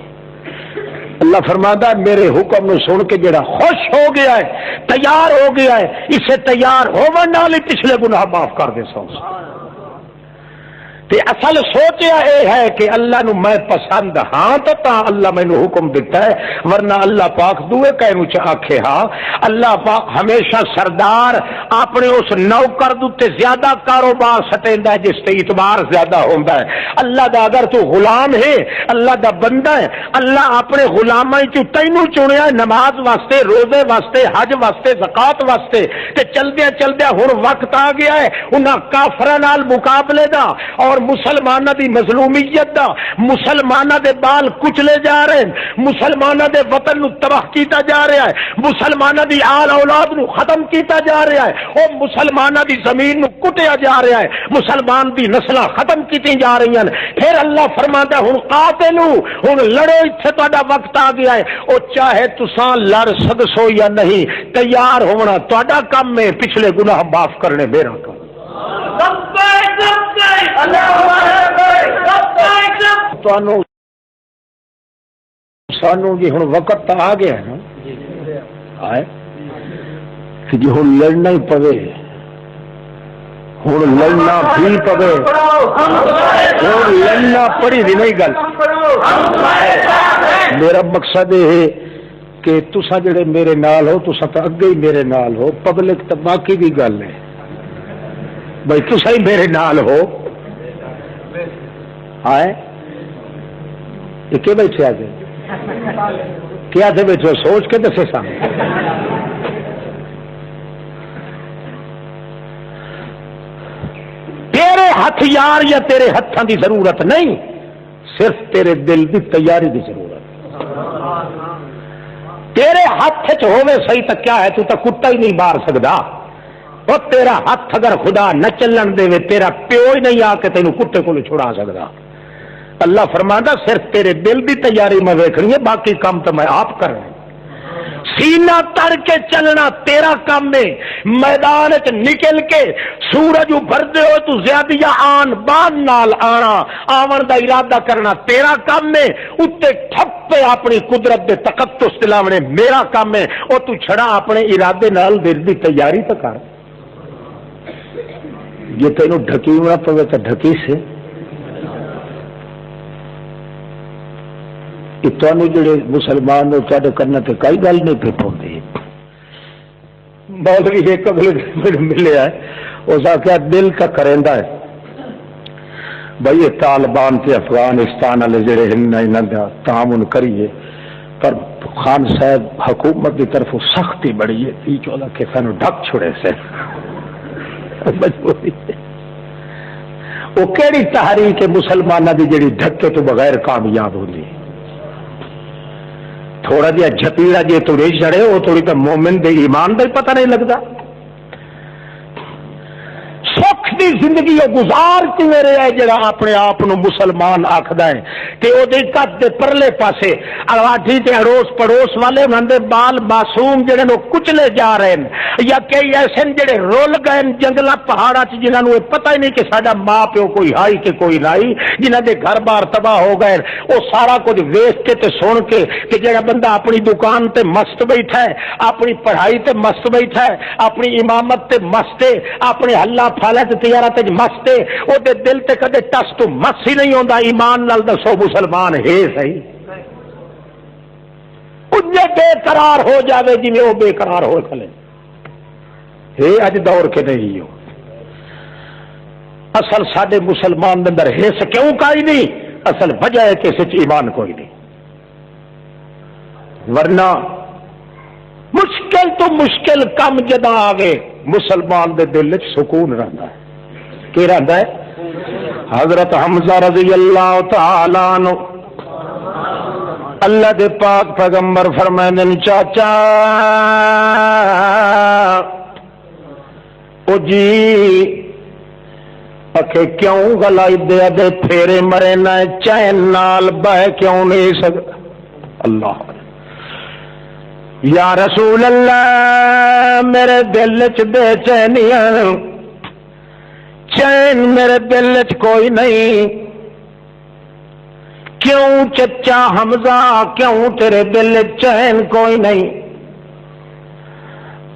اللہ فرماتا ہے میرے حکم نو سن کے جڑا خوش ہو گیا ہے، تیار ہو گیا ہے، اسے تیار ہون نال ہی پچھلے گناہ معاف کر دے سو۔ تے اصل سوچیا اے ہے کہ اللہ نو میں پسند ہاں تو تا اللہ میں نو حکم دیتا ہے، ورنہ اللہ پاک دوے کہنو چا آکھے ہاں۔ اللہ پاک ہمیشہ سردار اپنے اس نوکر دوتے زیادہ کاروبار سٹیندا ہے جس تے اعتبار زیادہ ہوندا ہے۔ اللہ دا اگر تو غلام ہے، اللہ دا بندہ ہے، اللہ اپنے غلاماں چوں تینوں چنیا نماز واسطے، روزے واسطے، حج واسطے، زکات واسطے، تے چلدیا چلدیا ہن وقت آ گیا ہے انہاں کافراں نال مقابلے دا اور مسلمانہ دی مظلومیت دا، مسلمانہ دے بال کچلے جا رہے ہیں، مسلمانہ دے وطن نو تباہ کیتا جا رہا ہے، مسلمانہ دی آل اولاد نو ختم کیتا جا رہا ہے، او مسلمانہ دی زمین نو کٹیا جا رہا ہے، مسلمان دی نسلیں ختم کیتی جا رہی ہیں۔ پھر اللہ فرماتا ہے ہن قاتلو، ہن لڑو، ایتھے تہاڈا وقت آ گیا ہے، او چاہے تساں لڑ سکسو یا نہیں، تیار ہونا تہاڈا کم ہے، پچھلے گناہ معاف کرنے میرا کام۔ سانو جی ہوں وقت آ گیا نا کہ جی ہوں لڑنا ہی پوے، ہوں لڑنا بھی پوے، ہوں لڑنا پڑی بھی نہیں گل۔ میرا مقصد یہ ہے کہ تسا جڑے میرے نال ہو، تسا تو اگے ہی میرے نال ہو، پبلک تو باقی بھی گل ہے بھائی تسا ہی میرے نال ہو۔ آئے یہ کیا بیٹھے آگے کیا تھے بیٹھے سوچ کے دسے سامنے۔ تیرے ہتھیار یا تیرے ہتھاں دی ضرورت نہیں، صرف تیرے دل دی تیاری دی ضرورت۔ تیرے ہاتھ چ ہوے صحیح تو کیا ہے، تو کتا ہی نہیں مار سکتا۔ اور تیرا ہاتھ اگر خدا نہ چلن دے، تیرا پیو ہی نہیں آ کے تینوں کتے کو چھڑا سکتا۔ اللہ فرماندا صرف تیرے دل دی تیاری میں ویکھنی ہے، باقی کام تو میں آپ کر رہا ہوں۔ سینہ تڑ کے چلنا تیرا کام ہے، میدان چ نکل کے سورج ابھردے ہو تو زیادیاں آن بان نال آنا، آون دا ارادہ کرنا تیرا کام ہے، اتے ٹھپے اپنی قدرت دے تقدس دلاونے میرا کام ہے۔ او تو چھڑا اپنے ارادے نال دل دی تیاری تو کر۔ جی تینوں ڈھکی ہونا پوے تو ڈھکی سے۔ تمہیں جڑے مسلمان کرنا تو کئی گل نہیں پہ پاؤں۔ بہت بھی ایک اگلے ملے ہے، اس آخیا دل کا کریندا ہے بھائی یہ طالبان تے افغانستان والے جڑے انہاں دا تعاون کریے، پر خان صاحب حکومت کی طرف سختی بڑی ہے، 30-14 کے سانو ڈھک چھڑے سے مجبوری وہ کہڑی تحریک مسلمانوں کی جڑی دھکے تو بغیر کامیاب ہوتی؟ تھوڑا جہا جھپیڑا جی تو نہیں چڑھے وہ تھوڑی تو مومن دے ایمان کا پتہ نہیں لگتا. سکھ دی زندگی وہ گزار کیویں رہا ہے جڑا اپنے آپ مسلمان آخدا ہے کہ وہ کد دے پرلے پاسے الاٹھی تے اڑوس پڑوس والے انہاں دے بال معصوم جڑے نو کچلے جا رہے ہیں، یا کئی ایسے جڑے رول گئے جنگلاں پہاڑاں چ جنہاں نو پتہ ہی نہیں کہ ساڈا ماں پیو کوئی ہائی کہ کوئی نہیں، جنہاں دے گھر بار تباہ ہو گئے. وہ سارا کچھ ویکھ کے تے سن کے کہ جڑا بندہ اپنی دکان تے مست بیٹھا ہے، اپنی پڑھائی تے مست بیٹھا ہے، اپنی امامت تے مست ہے، اپنے ہلا فالت تجارت مست ہے، وہ دل تے کدے ٹس تو مس ہی نہیں ہوندا. ایمان نال دسو مسلمان ہے صحیح؟ انجے بے قرار ہو جاوے جی وہ بے قرار ہو کھلے ہے اج دور کے نہیں ہو. اصل ساڈے مسلمان دے اندر حس کیوں کائی نہیں؟ اصل وجہ ہے کہ اس ایمان کوئی نہیں. ورنہ مشکل تو مشکل کم جدا آگے مسلمان دے دل وچ سکون رہندا ہے. کی رہندا ہے؟ حضرت حمزہ رضی اللہ تعالی عنہ اللہ دے پاک پیغمبر فرمائے چاچا او جی اکھے کیوں گلائی دے دے پھیرے مرے نہ چین نال بہ کیوں نہیں سکتا؟ اللہ یا رسول اللہ میرے دل چ بے چینیاں، چین میرے دل چ کوئی نہیں. کیوں چچا حمزہ کیوں تیرے دل چین کوئی نہیں؟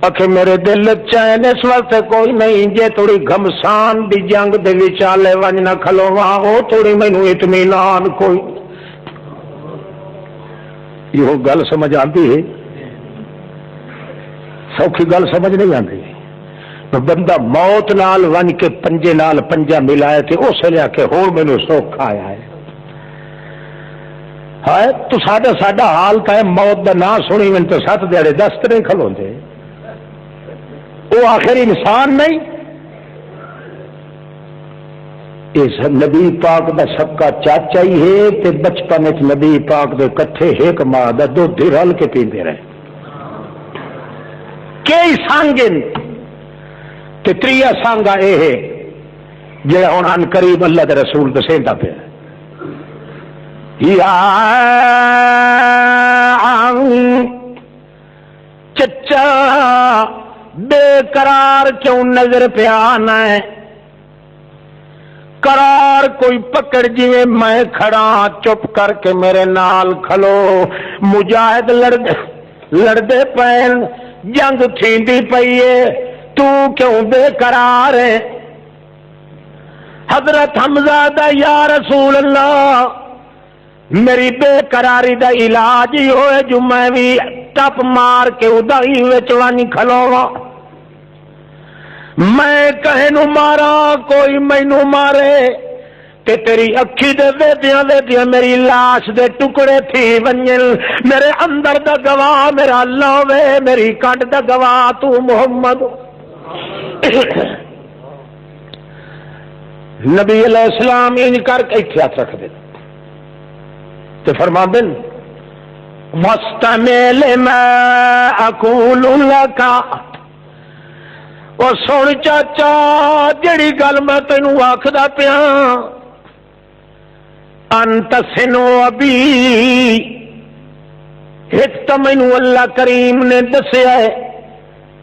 اکھے میرے دل چین اس وقت کوئی نہیں جے تھوڑی گھمسان دی جنگ دے وچالے ونج نہ کھلواں وہ تھوڑی مینوں اطمینان کوئی. یہ گل سمجھ آتی ہے؟ سوکھی گل سمجھ نہیں آتی. بندہ موت نال ون کے پنجے نال پنجا ملائے تے اس لیے آ کے ہور مینوں سوکھ آیا ہے. ہائے تو ساڈا حال تا ہے موت دا نام سنی میں تو 7 دیہڑے 10 نہیں کھلوندے. وہ آخر انسان نہیں. اس نبی پاک دا سب کا چاچا ہی ہے تے بچپن وچ نبی پاک دے کٹھے ایک ماں دا دودھ رل کے پیندے رہے. کئی سانگن تے تریا سانگا اے ہے جڑا ہن ان قریب اللہ دے رسول دسیندا پیا. یا چچا بے قرار کیوں نظر پہ آنا ہے؟ قرار کوئی پکڑ جویں میں کھڑا چپ کر کے میرے نال کھلو. مجاہد لڑدے پین جنگ تھیندی پئی ہے تو کیوں بے قرار ہے؟ حضرت حمزہ دا یا رسول اللہ میری بے قراری دا علاج ہی ہوئے جو میں بھی ٹپ مار کے ادائی وچ ونی کھلواں. میں کہے نو مارا کوئی مینو مارے تے تیری اکھی دے ویدیاں میری لاش دے ٹکڑے تھی ونجل. میرے اندر دا گواہ میرا اللہ وے میری کنڈ دا گواہ تو محمد. نبی علیہ السلام انج کر کے ہاتھ رکھ دے تے فرما دن وَاسْتَمِعْ لِمَا أَقُولُ لَكَ. او سن چاچا جڑی گل میں تینوں آکھدا پیا انت سنو ابھی ایک تو مینوں اللہ کریم نے دسیا ہے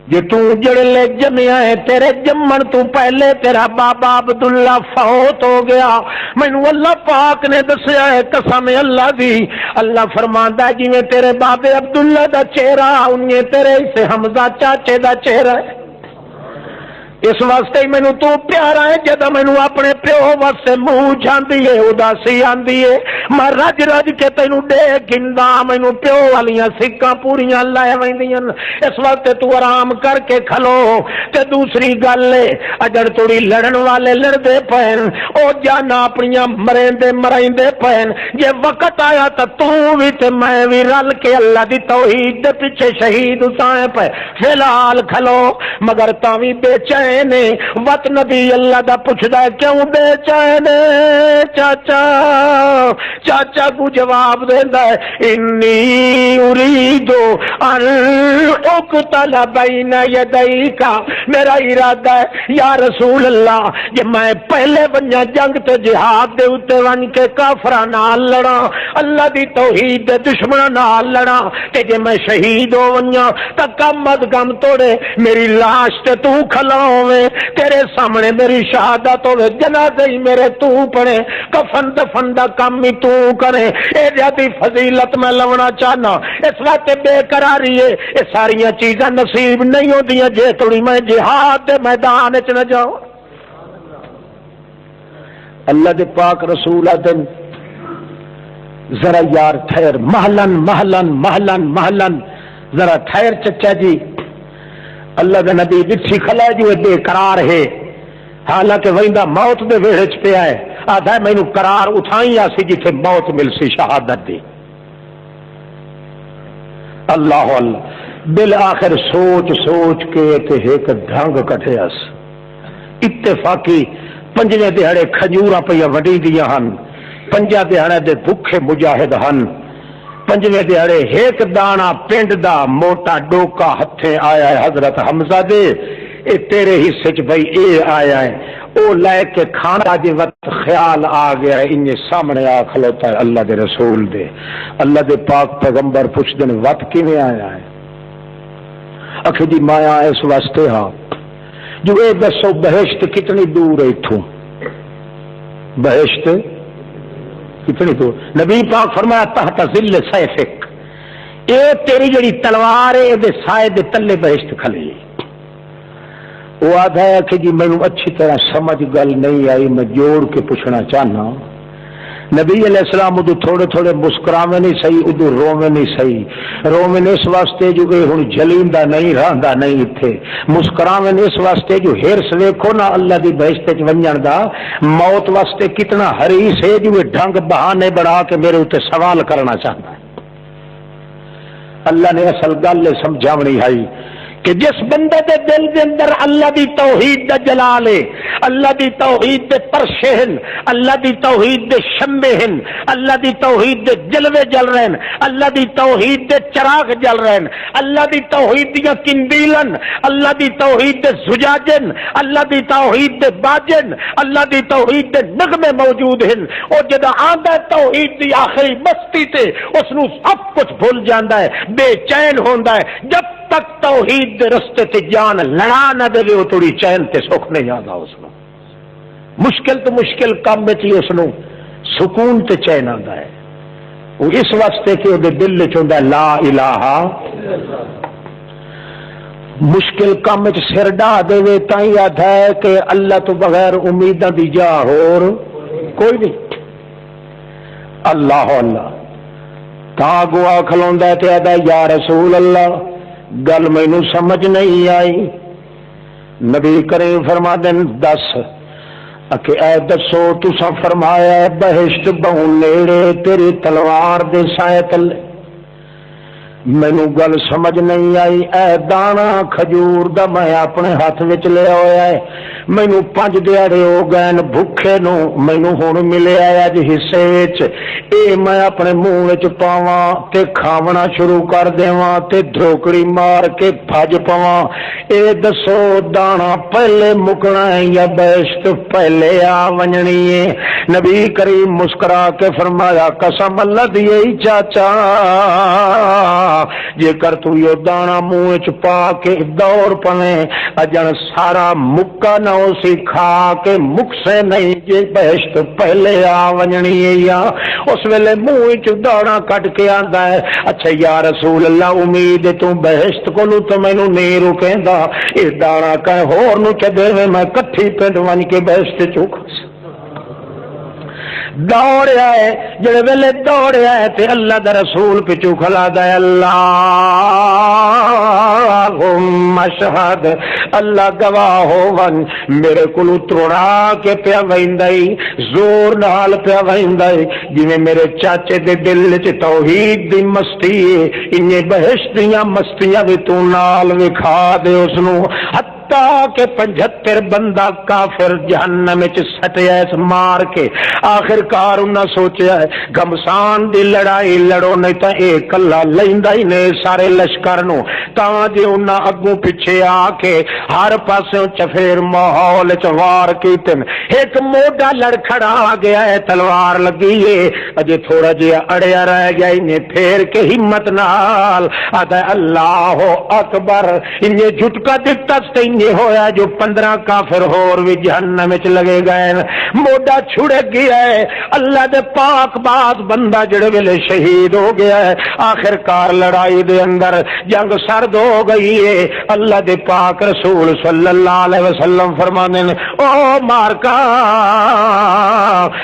جو تو جڑلے جمیا ہے تیرے جمن تو پہلے تیرا بابا عبداللہ فوت ہو گیا. مینوں اللہ پاک نے دسیا ہے قسم اللہ دی. اللہ فرماندا ہے جویں تیرے بابے عبداللہ دا چہرہ انہیں تیرے سے حمزہ چاچے دا چہرہ ہے. اس واسطے مینوں تو پیارا ہے جدا مینوں اپنے پیو واسطے منہ جاندی ہے اداسی آندی ہے میں رج رج کے تینوں دے گندا مینوں پیو والیاں سکاں پوریاں لے ویندیاں. اس واسطے تو آرام کر کے کھلو. تے دوسری گل ہے اجڑ توڑی لڑن والے لڑدے پین او جانا اپنیاں مریندے مرائندے پین. جے وقت آیا تو بھی تے میں بھی رل کے اللہ دی توحید دے پیچھے شہید ہوتاں پے. فی الحال کھلو مگر تاں وی بے چین چین ہے۔ وت نبی اللہ دا پوچھدا ہے کیوں بے چین چاچا؟ چاچا کو جواب دیندا ہے انی اريد ان اقتل بین یدیک، میرا ارادہ ہے یا رسول اللہ کہ میں پہلے ونجا جنگ تے جہاد دے اوتے ون کے کافراں نال لڑا، اللہ دی توحید دے دشمناں نال لڑا، تے جے میں شہید ہو ونجا تا کم از کم توڑے میری لاش تے تو کھلاویں، تیرے سامنے میری شہادت ہوے، جنازہ ہی میرے تو پڑھے، کفن دفن دا کم ہی تو کرے، اے جادی فضیلت میں لونا چاہنا۔ اس وقت بے قراری ہے، یہ ساری چیزاں نصیب نہیں ہوندیاں جے تھوڑی میں جہاد دے میدان وچ نہ جاؤں۔ اللہ دے پاک رسول آدم ذرا یار ٹھہر، محلن محلن محلن محلن، ذرا ٹھہر چچا جی۔ اللہ دے نبی بچھی کھلا جو بے قرار ہے، حالانکہ ویندا موت دے ویڑے چ پیا ہے، آدھا مینوں قرار اٹھائی آسی جتھے موت مل سی شہادت دی۔ اللہ اللہ بالآخر سوچ سوچ کے تے ایک ڈھنگ کٹھیاس اتفاقی پنجویں دہاڑے کھجوراں پہ وڈی دیاں ہن، پنجا دہاڑے دے بھوکے مجاہد ہن، پنجویں دہاڑے ایک دانا پنڈ دا موٹا ڈوکا ہتھے آیا ہے حضرت حمزہ دے، اے تیرے حصے چ بھائی اے آیا ہے، او لے کے کھانا جی وقت خیال آ گیا ہے، ان سامنے آ کھلوتا ہے اللہ دے رسول دے، اللہ دے پاک پیغمبر پوچھ دن وقت کیویں آیا ہے؟ اکھے جی مایا اس واسطے ہاں جو اے دسو بہشت کتنی دور ہے اتھوں؟ بہشت کتنی دور؟ نبی پاک فرمایا تحت ظل سیفک، اے تیری جڑی تلوار ہے دے سائے دے تلے بہشت کھلی۔ وہ آدھا ہے کہ جی مینوں اچھی طرح سمجھ گل نہیں آئی، میں جوڑ کے پوچھنا چاہنا۔ نبی علیہ السلام ادو تھوڑے تھوڑے مسکراویں نہیں صحیح، ادو روویں نہیں صحیح، روویں اس واسطے جو کہ ہن جلیندا نہیں رہندا نہیں اتھے، مسکراویں اس واسطے جو ہرس ویکھو نا اللہ دی بہشت وچ ونجن دا، موت واسطے کتنا حریص ہے جو ڈھنگ بہانے بڑھا کے میرے اوتے سوال کرنا چاہتا ہے۔ اللہ نے اصل گل سمجھاونی ہے کہ جس بندے دے دل دے اندر اللہ دی توحید دا جلال ہے، اللہ دی توحید دے پرشے ہیں، اللہ دی توحید دے شمے ہیں، اللہ دی توحید دے جلوے جل رہے ہیں، اللہ دی توحید دے چراغ جل رہے ہیں، اللہ دی توحید دیاں کندیلن، اللہ دی توحید دے زجاجن، اللہ دی توحید دے باجن، اللہ دی توحید دے نغمے موجود ہیں، اور جدا آندا ہے توحید دی آخری مستی تے اس نو سب کچھ بھول جاندا ہے، بے چین ہوندا ہے۔ جب تک توحید دے رستے تے جان لڑا نہ دے وہ تھوڑی چین تے سکھ نہیں آتا، اس کو مشکل تو مشکل کام میں اس نو سکون تے چین آتا ہے، وہ اس واسطے کہ وہ دل چاہتا ہے لا الہ، مشکل کام میں سر ڈا دے تھی آتا ہے کہ اللہ تو بغیر امیداں دی جا اور کوئی نہیں۔ اللہ اللہ تا گوا کھلوندا ہے تے آدا یا رسول اللہ گل مینوں سمجھ نہیں آئی۔ نبی کریم فرما دین دس کہ اے دسو تساں فرمایا ہے بہشت بہوں نیڑے تیری تلوار دے سائے تلے، مینوں گل سمجھ نہیں آئی۔ اے دانا کھجور دا میں اپنے ہاتھ وچ لیا ہویا ہے، مینوں 5 دیہڑے ہو گئے بھوکے نو، مینوں ہن ملیا ہے اج حصے وچ، اے میں اپنے منہ وچ پاواں تے کھاونا شروع کر دیواں تے دھوکڑی مار کے بھج پواں، اے دسو دانا پہلے مکنا ہے یا بہشت پہلے آ ونجنی ہے؟ نبی کریم مسکرا کے فرمایا قسم اللہ دی چاچا جے کر تو یہ دانا منہ چ پا کے دور پویں اجن سارا مکا نہ اسی کھا کے مک سے نہیں، جے بہشت پہلے آ ونجنی ہے یا اس ویلے منہ چ دانا کٹ کے آندا ہے اچھا یا رسول اللہ امید تو بہشت کولو تو مینوں نہیں رکیندا، اے دانا کہ ہور نو چ دے میں کٹھی پنڈ ون کے بہشت چوک دوڑیا ہے، جڑے ویلے دوڑیا ہے تے اللہ دا رسول پچھو کھلا دا ہے اللہم اشہد، اللہ گواہ ہون میرے کولو تروڑا کے پیا ویندائی زور نال پیا ویندائی، جویں میرے چاچے دے دل وچ توحید دی مستی ہے، انہیں بہشت دیاں مستیاں بھی تو نال وکھا دے اس نو، حتیٰ کہ 75 بندہ کافر جہنم وچ سٹیا اس مار کے آخر کار انہاں سوچیا ہے گمسان دی لڑائی لڑو نہیں تے اے کلا لیندا ہی نے سارے لشکر نو تاں جے انہاں اگوں پیچھے آ کے ہر پاسوں چفیر ماحول چ وار کیتے ایک موڈا لڑکھڑا آ گیا ہے تلوار لگی ہے اجے تھوڑا جہا اڑیا رہ گیا انہیں پھیر کے ہمت نال آتا اللہ اکبر انہیں جھٹکا دتا تے انہیں ہویا جو 15 کافر ہور بھی جہنم وچ لگے گئے موڈا چھڑ گیا ہے اللہ دے پاک باز بندہ جڑے ویلے شہید ہو گیا ہے آخر کار لڑائی دے اندر جنگ سرد ہو گئی ہے اللہ دے پاک رسول صلی اللہ علیہ وسلم فرمانے نے او مارکا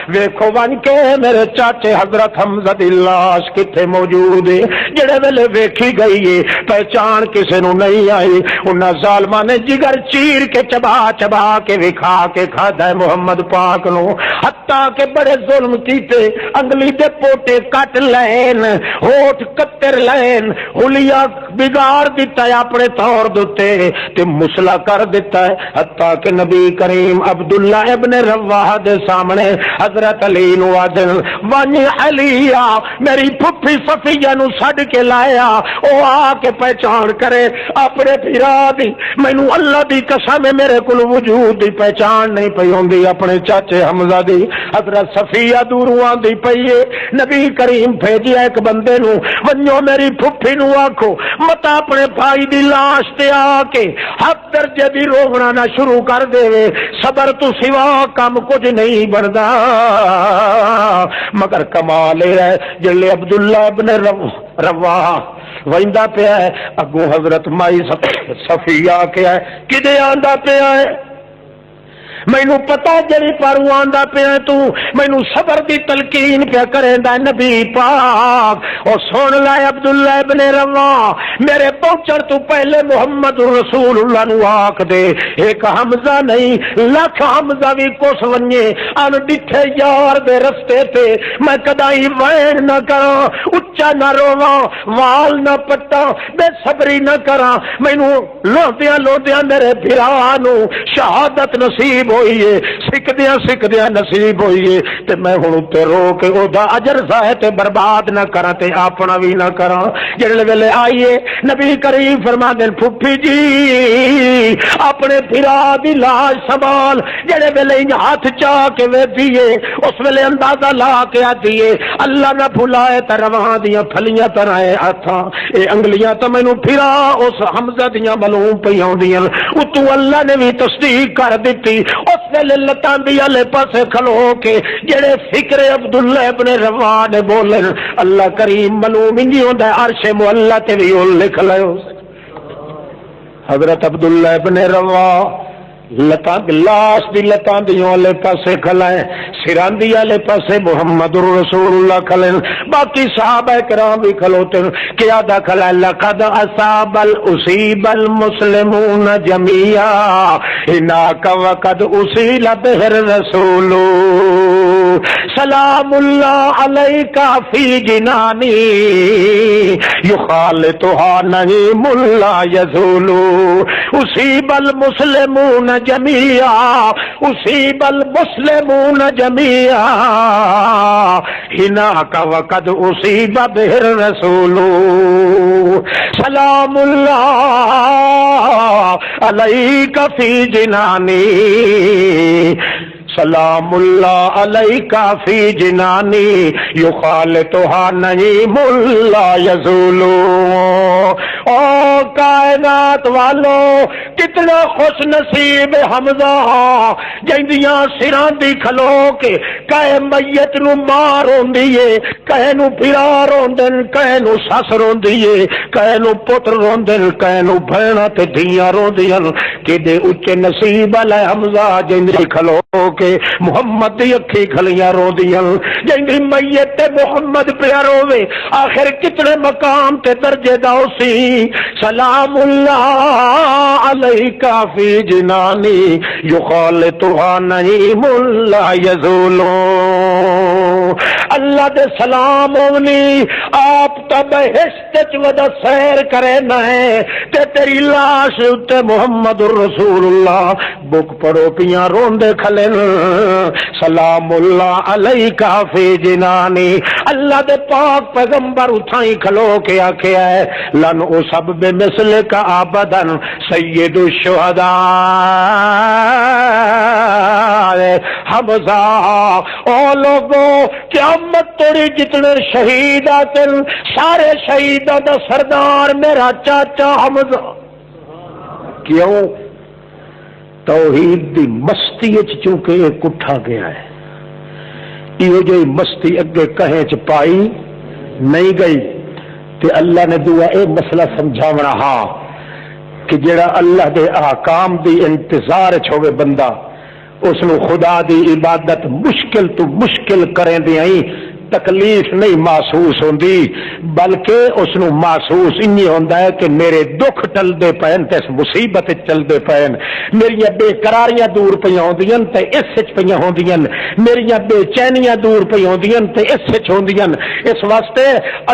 ویکھو ون کے میرے چاچے حضرت حمزہ دی لاش کتھے موجود ہے جڑے ویلے ویکھی گئی ہے پہچان کسے نو نہیں آئی انہاں ظالماں نے جگر چیر کے چبا چبا کے وکھا کے کھادا ہے محمد پاک نو حتیٰ کہ بڑے ظلم کیتے انگلی دے پوٹے کٹ لین ہوٹھ کتر لین حلیہ بگاڑ دیتا ہے اپنے طور دوتے تے مسلا کر دیتا ہے حتیٰ کہ نبی کریم عبداللہ ابن رواحہ دے سامنے حضرت علی نو آدن وانی علیہ میری پھپھی صفیہ نو سڑ کے لایا او آ کے پہچان کرے اپنے پھرا دی مینو اللہ دی قسم میرے کل وجود دی پہچان نہیں پئی ہوندی اپنے چاچے حمزہ دی حضرت صفیہ دوروں آندی پئی ہے نبی کریم بھیجیا ایک بندے نو ونجو میری پھپھی نو آکھو متا اپنے بھائی دی لاش تے آ کے حق درجے دی روغنا نہ شروع کر دے صبر تو سوا کم کچھ نہیں بندا مگر کمال ہے جلے عبداللہ ابن رواحہ ویندا پیا ہے اگوں حضرت مائی صفیہ کیا ہے کدے آندا پیا ہے مینو پتا جڑی پروں آندا پیا تو مینو صبر دی تلقین پیا کریندا نبی پاک او سن لے عبداللہ ابن رواحہ میرے پہنچن تو پہلے محمد رسول اللہ نو آکھ دے ایک حمزہ نہیں لاکھ حمزہ بھی کس ونجے ان ڈٹھے یار دے رستے تے میں کدائی وین نہ کراں اچا نہ رواں وال نہ پٹا بے صبری نہ کراں مینو لوندیاں لوندیاں میرے بھرا نو شہادت نصیب ہوئی ہے سکدیاں نصیب ہوئی ہے تے میں ہن تے رو کے او دا اجر ضائع تے برباد نہ کراں تے اپنا بھی نہ کراں جڑے ویلے آئیے نبی کریم فرماندے پھپھی جی اپنے بھرا دی لاش سنبھال جڑے ویلے ہاتھ چا کے ویدیے اس ویلے اندازہ لا کے آدیے اللہ نہ بھلائے تے رواں دیاں پھلیاں طرح ہاتھاں اے انگلیاں تے مینوں پھرا اس حمزہ دیاں معلوم پئی ہوندیاں اتو اللہ نے بھی تصدیق کر دتی اس ویلے لتاں دی والے پاسے کھلو کے جڑے فکر عبداللہ ابن رواحہ نے بولن اللہ کریم معلوم انجی ہوندا عرش معلی تے بھی لکھ لو حضرت عبداللہ ابن رواحہ لتاں لاش دی لتاں دی والے پاسے کھلائے سراں دی والے پاسے محمد رسول اللہ کھلائے باقی صحابہ کرام بھی کھلوتے کیا دا کھلائے لقد اصاب اصیب المسلمون جميعا اناک وقد اصیل به الرسول سلام اللہ علیک فی جنانی یخالطها نعیم لا یزول اصیب المسلمون جميعا اصیب المسلمون جميعا هناك وقد اصیب به الرسول سلام اللہ علیک فی جنانی سلام اللہ علیک فی جنانی یخالطها نعیم لا یزول او کائنات والو کتنا خوش نصیب حمزہ جیندیاں سراں دی کھلو کے کہے میت نو ماں روندی ہے کہے نو بھرا روندن کہے نو سس روندی ہے کہے نو پتر روندن کہے نو بھیڑاں تے دھیاں روندیاں کدے اچے نصیب والے حمزہ جیندی کھلو کے محمد دی اکھی کھلیاں روندیاں جیندی میت تے محمد پیا روے آخر کتنے مقام تے درجے دا اسی سلام اللہ علیک فی جنانی یخالطها نعیم لا یزول اللہ دے سلام ہونی آپ تا بہشت وچ ودا سیر کرے نہ تے تیری لاش تے محمد رسول اللہ بک پڑو پیاں روندے کھلن سلام اللہ علیکا فی جنانی اللہ دے پاک پیغمبر اٹھائی کھلو کے آکھیا ہے لن اصب بمثل کا ابدن سید الشہداء حمزہ او لوگوں قیامت توڑی جتنے شہید آتے سارے شہیدوں دا سردار میرا چاچا حمزہ کیوں توحید دی مستی چونکہ یہ کٹھا گیا ہے یہ جو مستی اگے کہیں چ پائی نہیں گئی تے اللہ نے دعا اے مسئلہ سمجھاونا ہاں کہ جڑا اللہ دے احکام دی انتظار چھوے بندہ اس نو خدا دی عبادت مشکل تو مشکل کریں دی آئی تکلیف نہیں محسوس ہوندی بلکہ اس نو محسوس انہی ہوندا ہے کہ میرے دکھ ٹل دے پین تے اس مصیبت چل دے پین میری بے قراریاں دور پہ ہوندیاں تے اس وچ پہ ہوندیاں میری بے چینیاں دور پہ ہوندیاں تے اس وچ ہوندیاں اس واسطے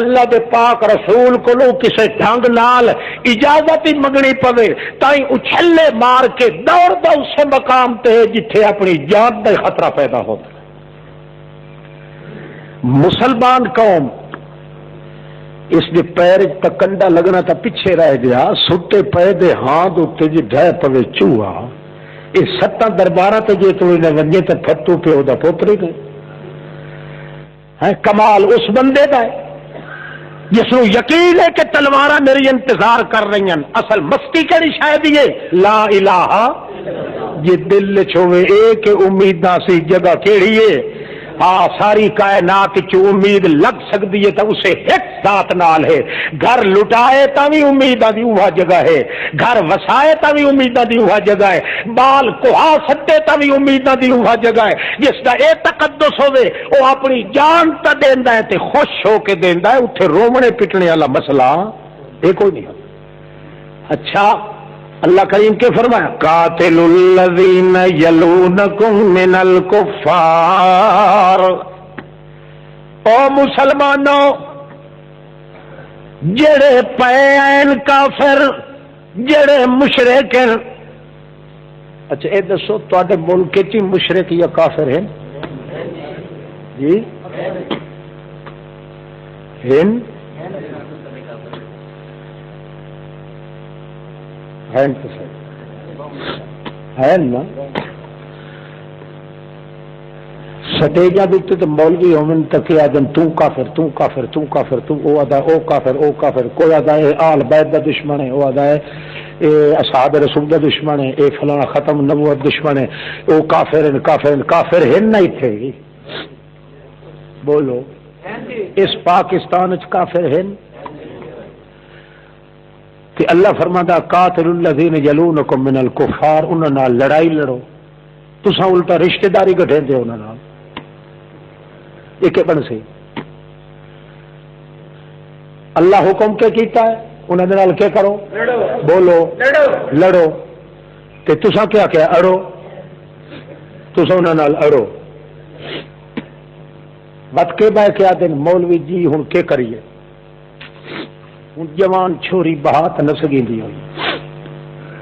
اللہ دے پاک رسول کولوں کسے ڈھنگ نال اجازت ہی منگنی پوے تائیں اچھلے مار کے دوڑ دا اسے مقام تے جتھے اپنی جان دا خطرہ پیدا ہوتا مسلمان قوم اس دے پیر تک کنڈا لگنا تا پیچھے رہ گیا ستے پے دے ہاتھ اتنے جی ڈہ پوے چوہا یہ ستاں دربار تے جے تو انہیں ونجے تے پھتو پہ دا پوترے گئے کمال اس بندے دا ہے جس نو یقین ہے کہ تلوارا میری انتظار کر رہی ہیں اصل مستی کہڑی شاید یہ لا الہ یہ دل چھوے ایک امیداں سی جگہ کیڑی ہے ہاں ساری کائنات چ امید لگ سکتی ہے تو اسے ایک ذات نال ہے گھر لٹائے تا بھی امیداں دی اوہ جگہ ہے گھر وسائے تا بھی امیداں دی اوہ جگہ ہے بال کوہا سٹے تا بھی امیداں دی اوہ جگہ ہے جس دا اے تقدس ہوے او اپنی جان تا دیندا ہے تے خوش ہو کے دیندا ہے اوتھے رومنے پٹنے والا مسئلہ اے کوئی نہیں اچھا اللہ کریم کے فرمایا قاتل الذین یلونکم من الکفار او مسلمانوں جڑے پے این کافر جڑے مشرک ہیں اچھا اے دسو تواڈے ملک وچ مشرک یا کافر ہیں جی ہیں نا سٹیجاں دیتے تو مولوی ہومن تکے آدم تو کافر تو کافر تو کافر تو او ادا او کافر او کافر کوئی ادا ہے آل بیت دا دشمن ہے او ادا ہے اے اصحاب رسول دا دشمن ہے اے فلانا ختم نبوت دشمن ہے او کافر ہیں کافر ہیں کافر ہیں نہیں تھے بولو اس پاکستان وچ کافر ہیں کہ اللہ فرماتا قاتل الذین یلونکم من الکفار انہاں نال لڑائی لڑو تساں الٹا رشتہ داری گھٹیندے انہاں نال یہ کہ بن سی اللہ حکم کیا کیتا ہے انہاں دے نال کیا کرو بولو لڑو تے تساں کیا کیا اڑو تساں انہاں نال اڑو بات کے بہ کیا دن مولوی جی ہن کے کریے ہوں جوان چھوری بہات نسگی ہوئی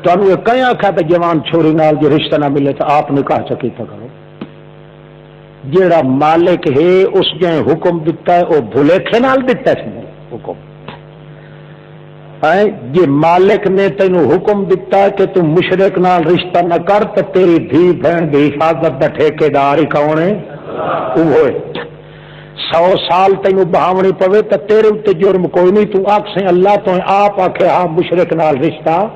تمہیں کہیں آخیا تو جوان چھوری نال جو رشتہ نہ ملے تو آپ نکاح چکیتا کرو جیڑا مالک ہے اس نے حکم دیتا ہے وہ بھلیکھے نال دیتا ہے حکم جی مالک نے تینوں حکم دیتا ہے کہ تم مشرک نال رشتہ نہ کر تو تیری دھی بہن کی حفاظت کا ٹھیکیدار ہی کون ہے وہ 100 سال تینوں بہاونی پوے تو تیرے اتنے جرم کوئی نہیں تو آخ سے اللہ تو آپ آخے ہاں مشرک نال رشتہ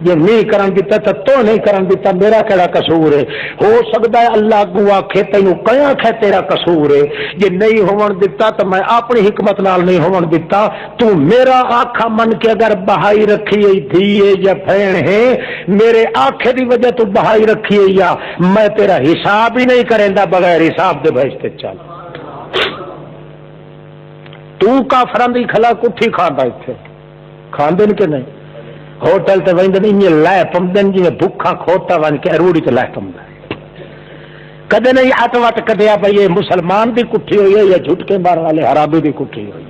یہ نہیں کرن دیتا تو نہیں کرن دیتا میرا کیڑا قصور ہے ہو سکتا ہے اللہ کو آخے تینوں کہیں آخے تیرا قصور ہے یہ نہیں ہون دیتا تو میں اپنی حکمت نال نہیں ہون دیتا تو میرا آخا من کے اگر بہائی رکھی ہے دھی ہے یا بہن ہے میرے آخے دی وجہ تو بہائی رکھی ہے یا میں تیرا حساب ہی نہیں کریں دا بغیر حساب دے بھیجتے چل تو کافران دی کھلا کٹھی کھاندا اتنے کھاندن کے نہیں ہوٹل تے ویندے نہیں لے پمدن جی بھوکا کھوتا ون کے اروڑی تے لے پمدا کدے نہیں ہاتھ وٹ کدیا بھائی یہ مسلمان دی کٹھی ہوئی ہے یا جھٹکے مارن والے حرابی دی کٹھی ہوئی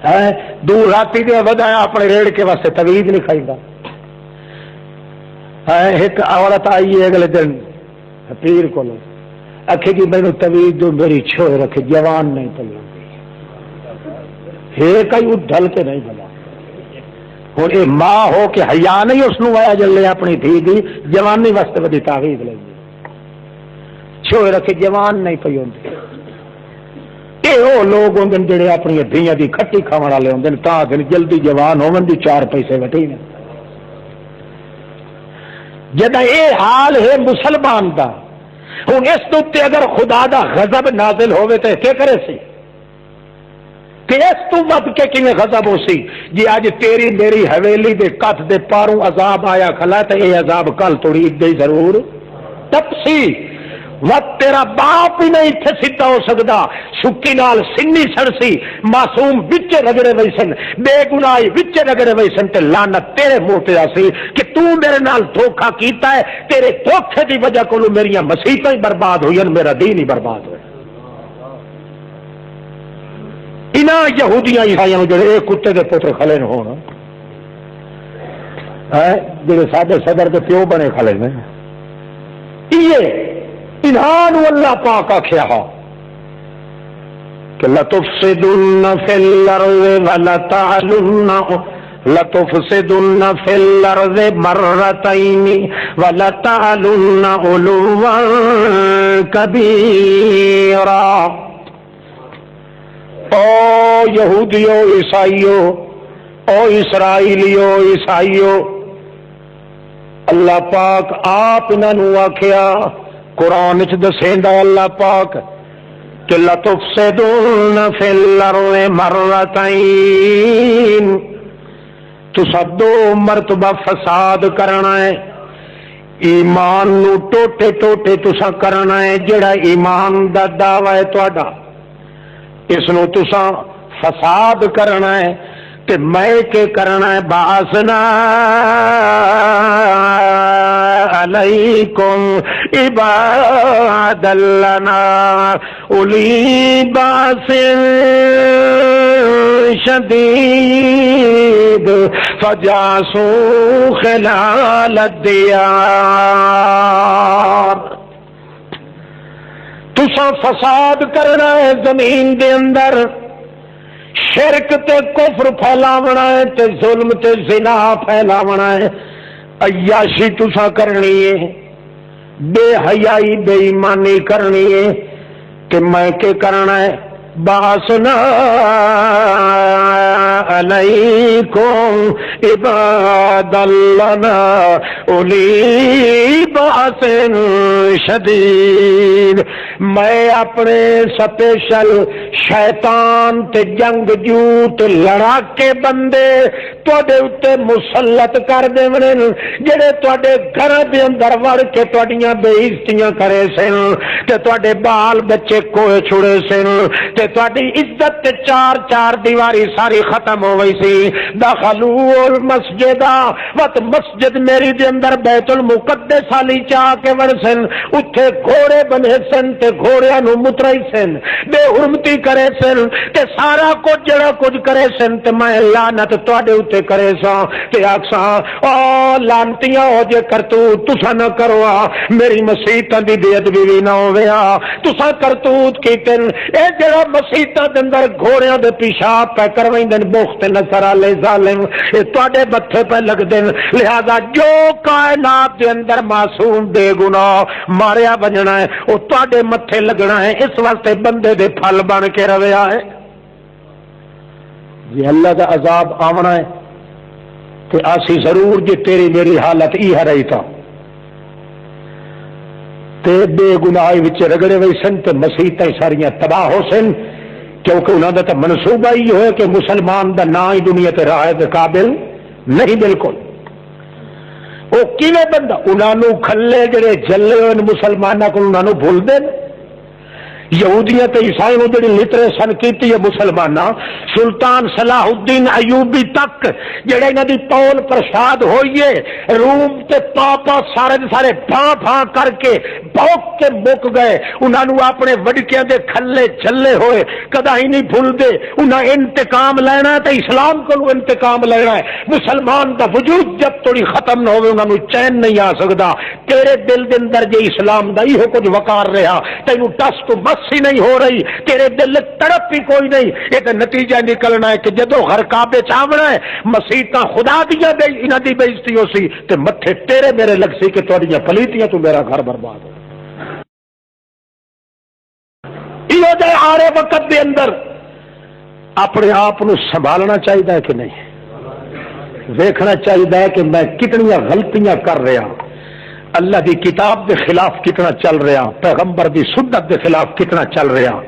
ہے. دور راتی دے ودایا اپنے ریڑھ کے واسطے تویز نہیں کھائیدا. ایک عورت آئی ہے اگلے دن پیر کو آخے جی مینو تویز جو میری چھوئے رکھے جوان نہیں پی کئی ڈل کے نہیں بلا. ہوں یہ ماں ہو کے حیا نہیں اس وایا جلے اپنی دھی دی جوانی واسطے وڈی تعویذ لئی چھوئے رکھے جوان نہیں پی ہوندی. یہ وہ لوگ ہوں جڑے اپنی دھیاں دی کھٹی کھاون والے ہوں تا دن جلدی جوان ہون دی 4 پیسے وٹی نے. جدا یہ حال ہے مسلمان دا ہوں اس تے اگر خدا دا غضب نازل ہوئے تو کیا کرے سی کہ اس تو ود کے کیویں غضب ہو سی. جی اج تیری میری حویلی دے کت دے پاروں عذاب آیا کھلا تے یہ عذاب کل توڑی دے ضرور تپسی. وقت تیرا باپ ہی نہیں اتنے سیدھا ہو سکتا. سکی نال سنی سڑسی معصوم بچے رگڑے وئی سن بے گناہی بچے رگڑے وئی سن تے لعنت تیرے منہ تے آسی کہ تو میرے نال دھوکھا کیتا ہے. تیرے دھوکھے دی وجہ کو میری مسیحتیں ہی برباد ہوئی میرا دین ہی برباد ہوا. انہاں یہودیاں عیسائیاں جڑے اے کتے دے پوتر کھلے نہ ہون جڑے ساڈے صدر دے پیو بنے کھلے نے انہاں اللہ پاک آکھیا کہ لتفسدن فی الارض ولتعلن لتفسدن فی الارض مرتین ولتعلن علوا کبیرا. او یہودیو عیسائیو او اسرائیلیو عیسائیو اللہ پاک آپ انہوں آکھیا قرآن چ دسیندا اللہ پاک کہ لتفسدون فی الارض مرتین تسا 2 مرتبہ فساد کرنا ہے. ایمان نو ٹوٹے ٹوٹے تسا کرنا ہے. جڑا ایمان دا دعوی ہے تہاڈا اس نو تسا فساد کرنا ہے تے میں کے کرنا ہے. باسنا علیکم عباد لنا اولی باس شدید فجاسوا خلال الدیار. تسا فساد کرنا ہے زمین دے اندر. شرک تے کفر پھیلاونا ہے تے ظلم تے زنا پھیلاونا ہے. عیاشی تسا کرنی ہے بے حیائی بے ایمانی کرنی ہے کہ میں کے کرنا ہے. باسنا علیکم عباد لنا اولی باس شدید. میں اپنے سپیشل شیطان تے جنگ جوت لڑا کے بندے تواڈے اوتے مسلط کر دیونے جڑے تواڈے گھر دے اندر وڑ کے تواڈیاں بے عزتیاں کرے سن تے تواڈے بال بچے کوئے چھڑے سن تے تواڈی عزت تے 4 دیواری ساری ختم ہو گئی سی. دخلوا المسجد وت مسجد میری دے اندر بیت المقدس علی چاہ کے ورسن اوتھے گھوڑے بنے سن تے گھوڑیاں نو مترائی سن بے حرمتی کرے سن تے سارا کچھ جڑا کچھ کرے سن تے میں لعنت تواڈے اوتے کرے سا تے آکھاں او لعنتیاں ہو جے کرتوت تساں نہ کرو میری مسیحتاں دی بے ادبی وی نہ ہوے تساں کرتوت کیتن. اے جڑا مسیحتاں دے اندر گھوڑیاں دے پیشاب پہ کرویندے بخت نظر والے ظالم اے تواڈے متھے پہ لگ دین. لہذا جو کائنات دے اندر معصوم بے گناہ ماریا بجنا ہے او تواڈے متھے لگنا ہے. اس واسطے بندے دے پھل بن کے رویا ہے. جی اللہ دا عذاب آونا ہے کہ آسی ضرور جی تیری میری حالت یہ رہی تھا تے بے گناہی وچ رگڑے وئی سن تے مسیحتیں ساریاں تباہ ہو سن کیونکہ انہوں نے تو منصوبہ ہی ہوئے کہ مسلمان دا نا ہی دنیا تے راہ دے قابل نہیں. بالکل وہ کیویں بندہ انہوں کھلے جڑے جلے ہوئے مسلمانوں کو انہوں بھول دے یہودیاں تے عیسائی نو جڑی لٹریشن کیتی ہے مسلماناں سلطان صلاح الدین ایوبی تک جڑے انہاں دی پول پرشاد ہوئیے روم تے پاپا سارے دے سارے بھاں بھاں کر کے بھوک کے مک گئے انہاں نو اپنے وڈکیاں دے کھلے چھلے ہوئے کدا ہی نہیں بھول دے انہاں انتقام لینا ہے تے اسلام کو انتقام لینا ہے مسلمان دا وجود جب توڑی ختم نہ ہوئے انہاں نو چین نہیں آ سکدا تیرے دل دے اندر جے اسلام دا ہی کچھ وقار رہا تینوں ٹس تو بس ہی نہیں ہو رہی تیرے دل تڑپ ہی کوئی نہیں یہ تو نتیجہ نکلنا ہے کہ جدو ہر کعبے چاونا ہے مسیحاں خدا دیا انہاں دی بے عزتی ہو سی تے متھے تیرے میرے لگ سی کہ تہاڈیاں پلیتیاں تو میرا گھر برباد ہو یہ دے آرے وقت دے اندر اپنے آپ کو سنبھالنا چاہیے کہ نہیں دیکھنا چاہیے کہ میں کتنی غلطیاں کر رہا اللہ دی کتاب دے خلاف کتنا چل رہا پیغمبر دی سنت دے خلاف کتنا چل رہا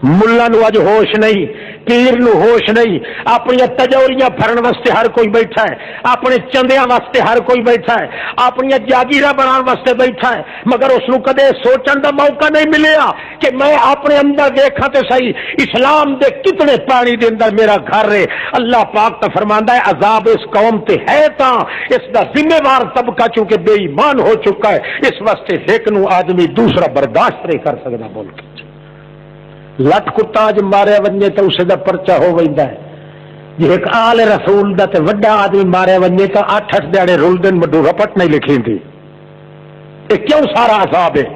ملا نو اج ہوش نہیں پیر نو ہوش نہیں اپنی تجوریاں بھرن واسطے ہر کوئی بیٹھا ہے اپنے چندیاں واسطے ہر کوئی بیٹھا ہے اپنی جاگیراں بنان واسطے بیٹھا ہے مگر اس نو کدے سوچن دا موقع نہیں ملیا کہ میں اپنے اندر دیکھاں تے صحیح اسلام دے کتنے پانی دے اندر میرا گھر ہے اللہ پاک تو فرماندا ہے عذاب اس قوم تے ہے تاں اس دا ذمہ وار طبقہ چونکہ بے ایمان ہو چکا ہے اس واسطے ایک نو آدمی دوسرا برداشت نہیں کر سکدا بول کے لٹ کتا اج ماریا ونجے تو اسے دا پرچا ہو ویندا ہے جی ایک آل رسول دا تے وڈا آدمی ماریا ونجے تو 8-8 دیہڑے رلدن مڈو رپٹ نہیں لکھیندی یہ کیوں سارا عذاب ہے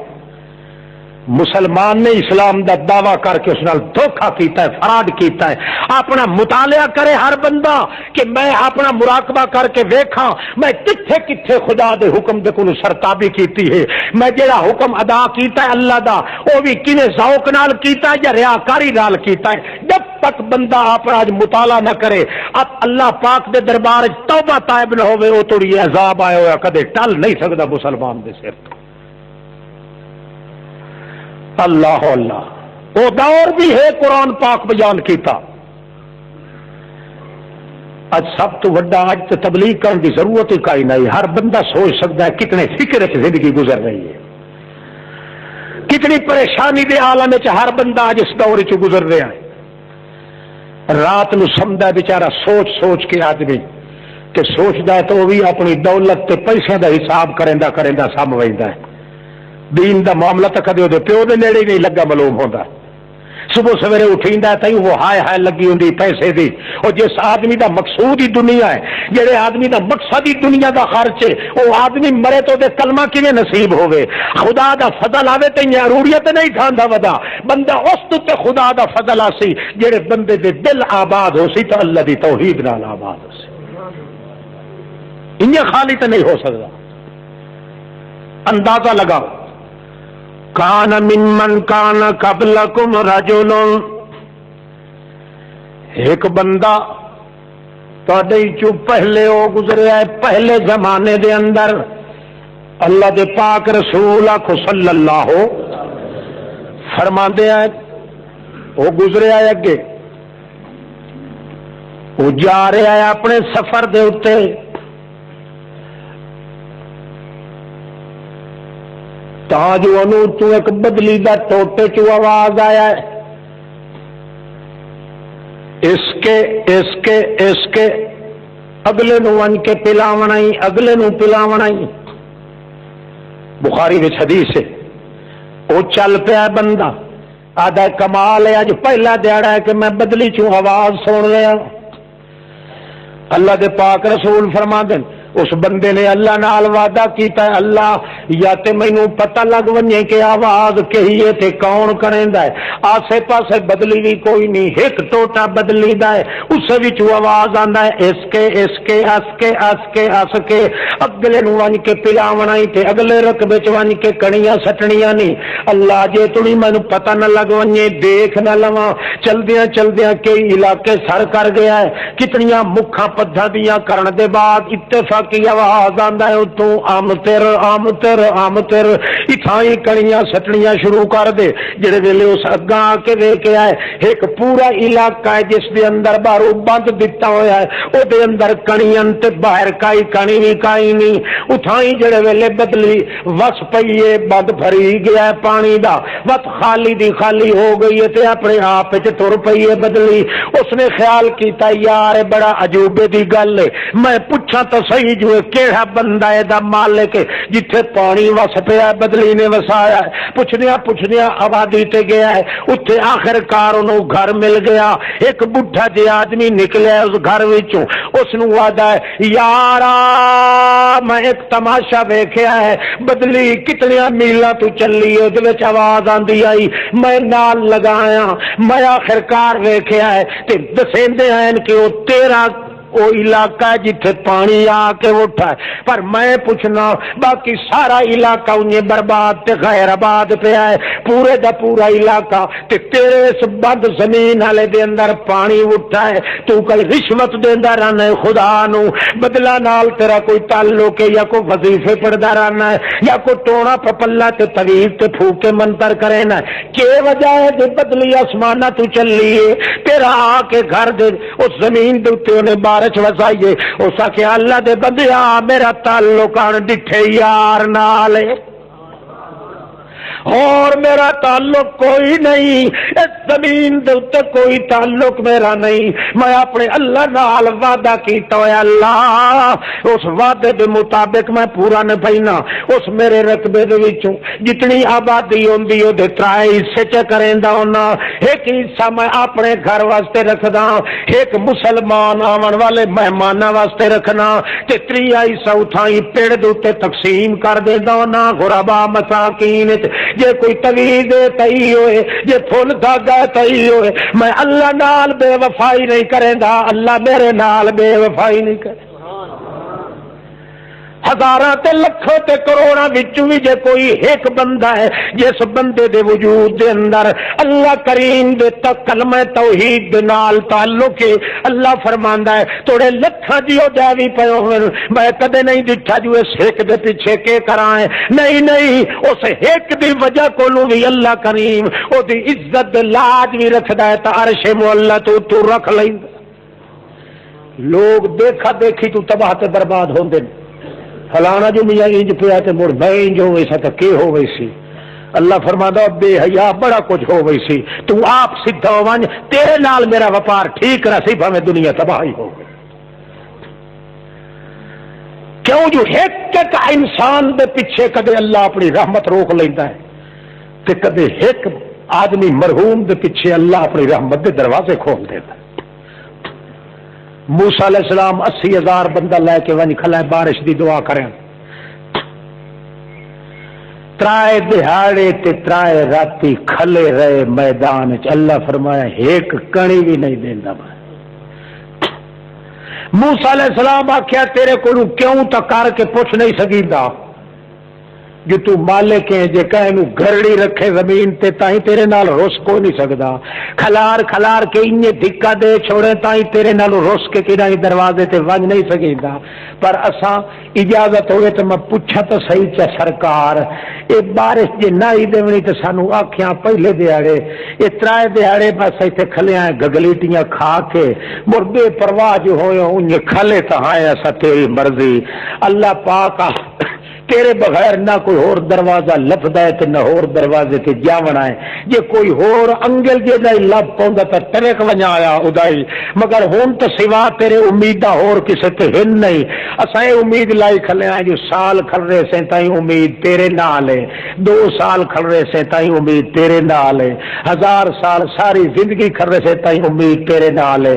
مسلمان نے اسلام دا دعویٰ کر کے اس نال دھوکھا کیتا ہے فراڈ کیتا ہے اپنا مطالعہ کرے ہر بندہ کہ میں اپنا مراقبہ کر کے ویکھاں میں کتھے کتھے خدا دے حکم دے کول سرتابی کیتی ہے میں جڑا حکم ادا کیتا ہے اللہ دا وہ بھی کنے ذوق نال کیتا ہے یا ریاکاری نال کیتا ہے جب تک بندہ اپنا مطالعہ نہ کرے اب اللہ پاک دے دربار توبہ طائب نہ ہوے او توڑی عذاب آیا ہوا کدے ٹل نہیں سکدا مسلمان دے سر تو اللہ اللہ وہ دور بھی ہے قرآن پاک بیان کیتا اج سب تو وڈا اج تو تبلیغ کرنے کی ضرورت ہی کائی نہیں ہر بندہ سوچ سکتا ہے کتنے فکر سے زندگی گزر رہی ہے کتنی پریشانی دے عالم میں ہر بندہ اج اس دور چ گزر رہا ہے رات نو سمدا بیچارہ سوچ سوچ کے آدمی کہ سوچتا ہے تو وہ بھی اپنی دولت تے پیسے دا حساب کریندا سم ویندا ہے دین دا معاملہ تو کدے وہ پیو دے نیڑے نہیں لگا معلوم ہوتا صبح سویرے اٹھیندا تے وہ ہائے ہائے لگی ہوندی پیسے دی اور جس آدمی دا مقصود ہی دنیا ہے جڑے آدمی دا مقصد ہی دنیا دا خرچ ہے وہ آدمی مرے تو دے کلمہ کیویں نصیب ہوے خدا دا فضل آوے تے ضروریت نہیں کھاندا ودا بندہ اس تے خدا دا فضل آسی جڑے بندے دے دل آباد ہو سی تو اللہ دی توحید نال آباد ہو سی انہاں خالی تے نہیں ہو سکدا اندازہ لگاؤ کان ممن کان قبلکم رجل ایک بندہ تہاڈے چوں پہلے او گزریا ہے پہلے زمانے دے اندر اللہ دے پاک رسول آکھو صلی اللہ فرماندے ہیں وہ گزریا ہے اگے وہ جا رہا ہے اپنے سفر دے اتے جو انو ایک بدلی دا ٹوٹے چو آواز آیا ہے اس کے اگلے نو ون کے پلاونا ہی اگلے نو پلاونا ہی بخاری وچ حدیث ہے وہ چل پیا بندہ آدھا کمال ہے اج پہلا دیہڑا ہے کہ میں بدلی چوں آواز سن رہا اللہ دے پاک رسول فرما دیں اس بندے نے اللہ نال وعدہ کیتا ہے اللہ یا تے مینوں پتہ لگ ونجے کہ آواز کہی ہے تے کون کریندا ہے آسے پاسے بدلی بھی کوئی نہیں ایک ٹوٹا بدلی دا ہے اس وچ آواز آندا ہے اس کے اگلے نو ون کے پلاونا ہی تے اگلے رقبے چ ون کے کڑیاں سٹنیاں نہیں اللہ جے تڑی مینوں پتہ نہ لگ ونجے دیکھ نہ لواں چلدیاں کئی علاقے سر کر گیا ہے کتنیاں مکھاں پدھا دیاں کرن دے بعد اتفاق کی آواز آندا ہے تو آمتر آمتر اتھائی کڑیاں سٹنیاں شروع کر دے. جڑے ویلے اس اگاں آ کے ویکھ آئے ایک پورا علاقہ ہے جس دے اندر باہروں بند دتا ہوا ہے, او دے اندر کڑیاں تے باہر کائی کڑی بھی کائی نہیں. اتھائی جڑے ویلے بدلی وس پئی ہے, بند بھری گیا ہے پانی دا, وت خالی دی خالی ہو گئی ہے تے اپنے آپ وچ تر پئی ہے بدلی. اس نے خیال کیتا یار بڑا عجوبے دی گل ہے, میں پوچھاں تو صحیح جو کیڑا بندہ ہے دا مالک جتھے پانی وس پیا بدلی نے وسایا ہے. پوچھدیاں آبادی تے گیا ہے, اتنے آخر کار انہوں گھر مل گیا. ایک بڈھا جی آدمی نکلیا اس گھر وچوں, اس نو آدا ہے یارا میں ایک تماشا ویکھیا ہے, بدلی کتنیاں میلاں تو چلی ہے, دے وچ آواز آندی آئی, میں نال لگایا, میں آخر کار ویکھیا ہے تے دسیندے ہیں کہ وہ تیرا وہ علاقہ ہے جتھے پانی آ کے اٹھا ہے. پر میں پوچھنا باقی سارا علاقہ انہیں برباد تے غیر آباد پیا ہے, پورے دا پورا علاقہ تے تیرے اس بند زمین والے دے اندر پانی اٹھا ہے. تو کل رشوت دیندا رہنا ہے خدا نو, بدلا نال تیرا کوئی تعلق ہے یا کوئی وظیفے پڑھدا رہنا ہے یا کوئی ٹونا پپلا تے طویل تے پھوک کے منتر کرے نا, کی وجہ ہے کہ بدلی آسمانہ تو چلی ہے تیرا آ کے گھر دے اس زمین دے اوتے انہیں بارش وسائیے. اس آ کے اللہ دے بندیا میرا تعلق آن ڈٹھے یار نال ہے اور میرا تعلق کوئی نہیں, اس زمین دے اوتے کوئی تعلق میرا نہیں. میں اپنے اللہ نال وعدہ کیتا ہے, اللہ اس وعدے دے مطابق میں پورا نہ پینا. اس میرے رقبے دے وچوں جتنی آبادی ہوندی او دے 3 حصے چ کریندا ہونا. ایک حصہ میں اپنے گھر واسطے رکھدا, ایک مسلمان آون والے مہماناں واسطے رکھنا تے 3 حصہ اتھائی پیڑ دے اوتے تقسیم کر دیندا ہونا غربا مساکین. جے کوئی تویز تئی ہوئے, جے پھول دھاگا تئی ہوئے, میں اللہ نال بے وفائی نہیں کریں دا, اللہ میرے نال بے وفائی نہیں کرے. ہزاراں تے لکھوں تے کروڑاں وچوں بھی جے کوئی ایک بندہ ہے جس بندے دے وجود دے اندر اللہ کریم دے کلمہ توحید دے نال تعلق ہے, اللہ فرماندا ہے توڑے لکھاں دیو جاوی پے ہون, میں کدے نہیں ڈٹھا جو اس ایک دے پیچھے کے کرائیں. نہیں اس ایک دی وجہ کولوں بھی اللہ کریم او دی عزت لاج بھی رکھدا ہے تے عرش معلا تو رکھ لیندا. لوگ دیکھا دیکھی تو تباہ تے برباد ہوندے, فلانا جو میاں انج پیا تے مڑ میں انج ہو ویسا تو کی ہو ویسی. اللہ فرماتا بے حیا بڑا کچھ ہو ویسی, تو آپ سیدھا ون تیرے نال میرا وپار ٹھیک رہا سی بھاویں دنیا تباہی ہو گئی. کیوں جو ایک انسان دے پیچھے کدے اللہ اپنی رحمت روک لیندا ہے تے کدے ایک آدمی مرحوم دے پیچھے اللہ اپنی رحمت دے دروازے کھول دیتا ہے. موسیٰ علیہ السلام 80,000 بندہ لے کے ون کھلا بارش دی دعا کریں, 3 دہاڑے تے 3 راتی کھلے رہے میدان چ. اللہ فرمایا ایک کڑی بھی نہیں دیندا. موسیٰ علیہ السلام آخیا تیرے کو کیوں تا کر کے پوچھ نہیں سکیندا, جو تو مالک ہے جے کہنو گھرڑی رکھے زمین تے تائیں تیرے نال رس کو نہیں سکدا. کھلار کے انہیں دھکا دے چھوڑے تائیں تیرے نال رس کے کدائی دروازے تے ونج نہیں سکیندا. پر اساں اجازت ہوئے تو میں پوچھا تو صحیح چا سرکار اے بارش جے نہ ہی دیونی تے سانو آکھیاں پہلے دیہاڑے اے 3 دہاڑے بس ایتھے کھلے آئے گگلیٹیاں کھا کے مڑ بے پرواہ جو ہوئے انہیں کھلے تو آئے اسا تیری مرضی. اللہ پاک تیرے بغیر نہ کوئی اور دروازہ لبدا ہے تے نہ اور دروازے تے جاونا ہے. جے کوئی اور انگل جے دا لب پوندا تے ٹرک ونجا آیا اودائی, مگر ہن تو سوا تیرے امیداں اور کسے تے ہن نہیں. اساں امید لائی کھلے ہیں جو سال کھل رہے سے تائیں امید تیرے نال ہے, 2 سال کھل رہے سے تائیں امید تیرے نال ہے, 1000 سال ساری زندگی کھل رہے سے تائیں امید تیرے نال ہے.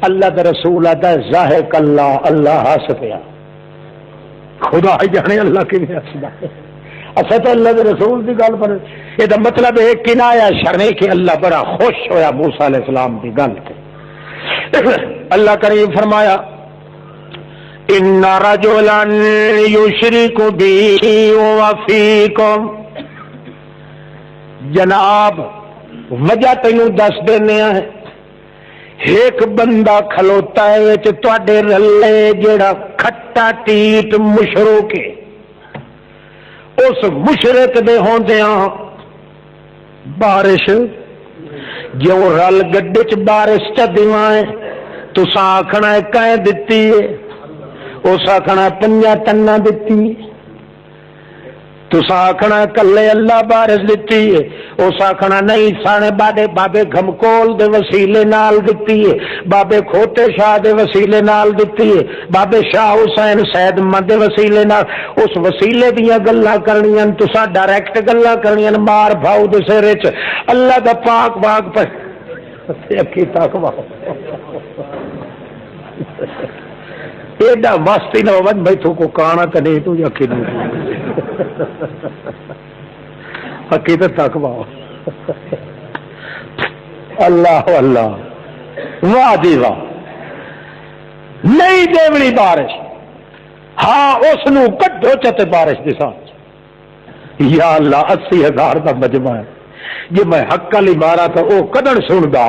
اللہ دے رسول آدا ذاہق اللہ, اللہ ہس پیا. خدا ہی جانے اللہ کی ہسدا. اچھا تو اللہ کے رسول کی گل پر یہ مطلب ہے کنایا شرنے کہ اللہ بڑا خوش ہویا موسیٰ علیہ السلام کی گل سے. اللہ کریم فرمایا ان رجلا یشرک بی وفیکم, جناب وجہ تینوں دس دینے ہیں. ایک بندہ کھلوتا ہے تواڈے رلے جڑا کھٹا ٹیٹ مشرو کے اس مشرک دے ہوندیاں بارش جو رل گڈے چ بارش چ دیوائیں تساں آکھنا ہے کہیں دتی ہے، اس آکھنا 5 ٹنا دتی، تساں آکھنا کلے اللہ بارش دتی ہے، اس آکھنا نہیں سانے بابے گھمکول دے وسیلے نال دتی ہے، بابے کھوتے شاہ دے وسیلے نال دتی ہے، بابے شاہ حسین سید مند دے وسیلے نال، اس وسیلے دیاں گلاں کرنیاں تساں ڈائریکٹ گلاں کرنیاں مار بھاؤ دے سر وچ اللہ دا پاک پاک پہ اکی تک واؤ ایڈا مستی نہ ہو بھائی تو کو کانا تو نہیں تو اکی اکی تو تک واؤ اللہ اللہ واہ جی واہ نہیں دیونی بارش، ہاں اس نو کڈو چتے بارش دی ساتھ یا اللہ 80,000 کا مجمع ہے، جی میں حق علی مارا تو وہ کدن سندا،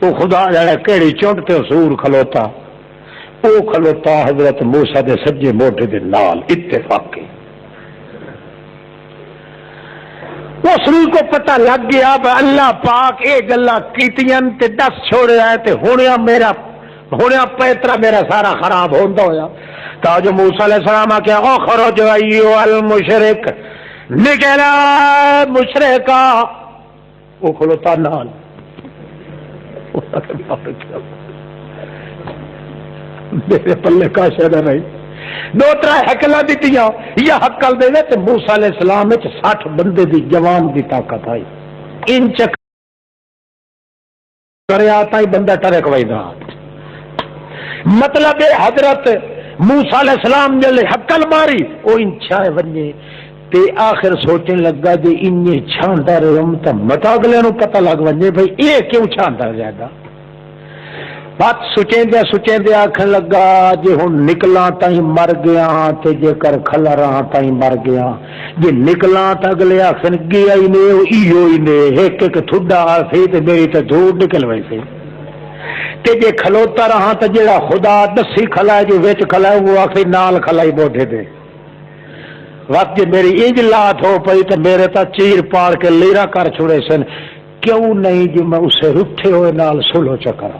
وہ خدا جانے کیڑی چونٹ تے سور کھلوتا، وہ کھلوتا حضرت موسیٰ دے سجے موٹے دے نال اتفاقی، اس کو پتہ لگ گیا اللہ پاک اے گلا کیتیاں تے دس چھوڑیا ہے تے ہونیا پیترا میرا سارا خراب ہوندا ہویا، تا جو موسیٰ علیہ السلام آکھیا اخرج ایھا المشرک، نکلا مشرکا، وہ کھلوتا نال میرے پلے کا شہدہ نہیں، 2-3 حکلہ دیتیاں یا حکل دے تے موسیٰ علیہ السلام وچ 60 بندے دی جوان دی طاقت آئی، ان چک کرے آتا ہی بندہ ٹرک ویدا، مطلب حضرت موسیٰ علیہ السلام جلے حکل ماری وہ ان چھائے ونجے تے آخر سوچنے لگا جی انہیں چھاندا رہم تا مت اگلے نو پتہ لگ ونجے بھئی یہ کیوں چھاندا رہدا، بات سوچیں دے آکھن لگا جے ہن نکلاں تائیں مر گیا تے جے کر کھلا رہا تائیں مر گیا، جے نکلاں تا اگلے آکھن گیا ہی نے ایو ہی نے ایک ایک تھڈا سی تے میری تے دھوڑ نکل وئی سی، تے جے کھلوتا رہا تے جیڑا خدا دسی کھلا جو وچ کھلا وہ آکھے نال کھلائی بوٹھے دے، وقت جے میری انج لات ہو پئی تے میرے تا چیر پاڑ کے لیرا کر چھڑے سن، کیوں نہیں جی میں اسے رٹھے ہوئے نال سلو چکرا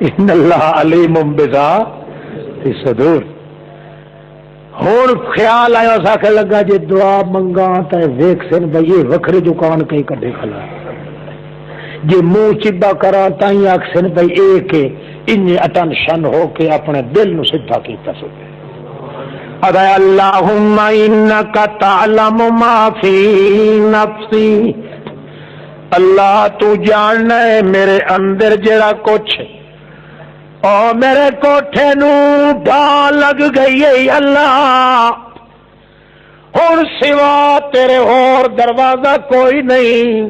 ان اللہ علیم بذات الصدور۔ ہوں خیال آیا ساکھے لگا جی دعا منگا تے ویکھ سن بھئی یہ وکھری دکان کئی کڈے کھلا، جی منہ چبا کرا تائیں آکھ سن بھئی ایک ان اٹینشن ہو کے اپنے دل نو سدھا کیتا سو ادا اللہم انک تعلم ما فی نفسی، اللہ تو جاننا ہے میرے اندر جڑا کچھ، اور میرے کوٹھے نو ڈھا لگ گئی ہے اللہ، اور سوا تیرے اور دروازہ کوئی نہیں،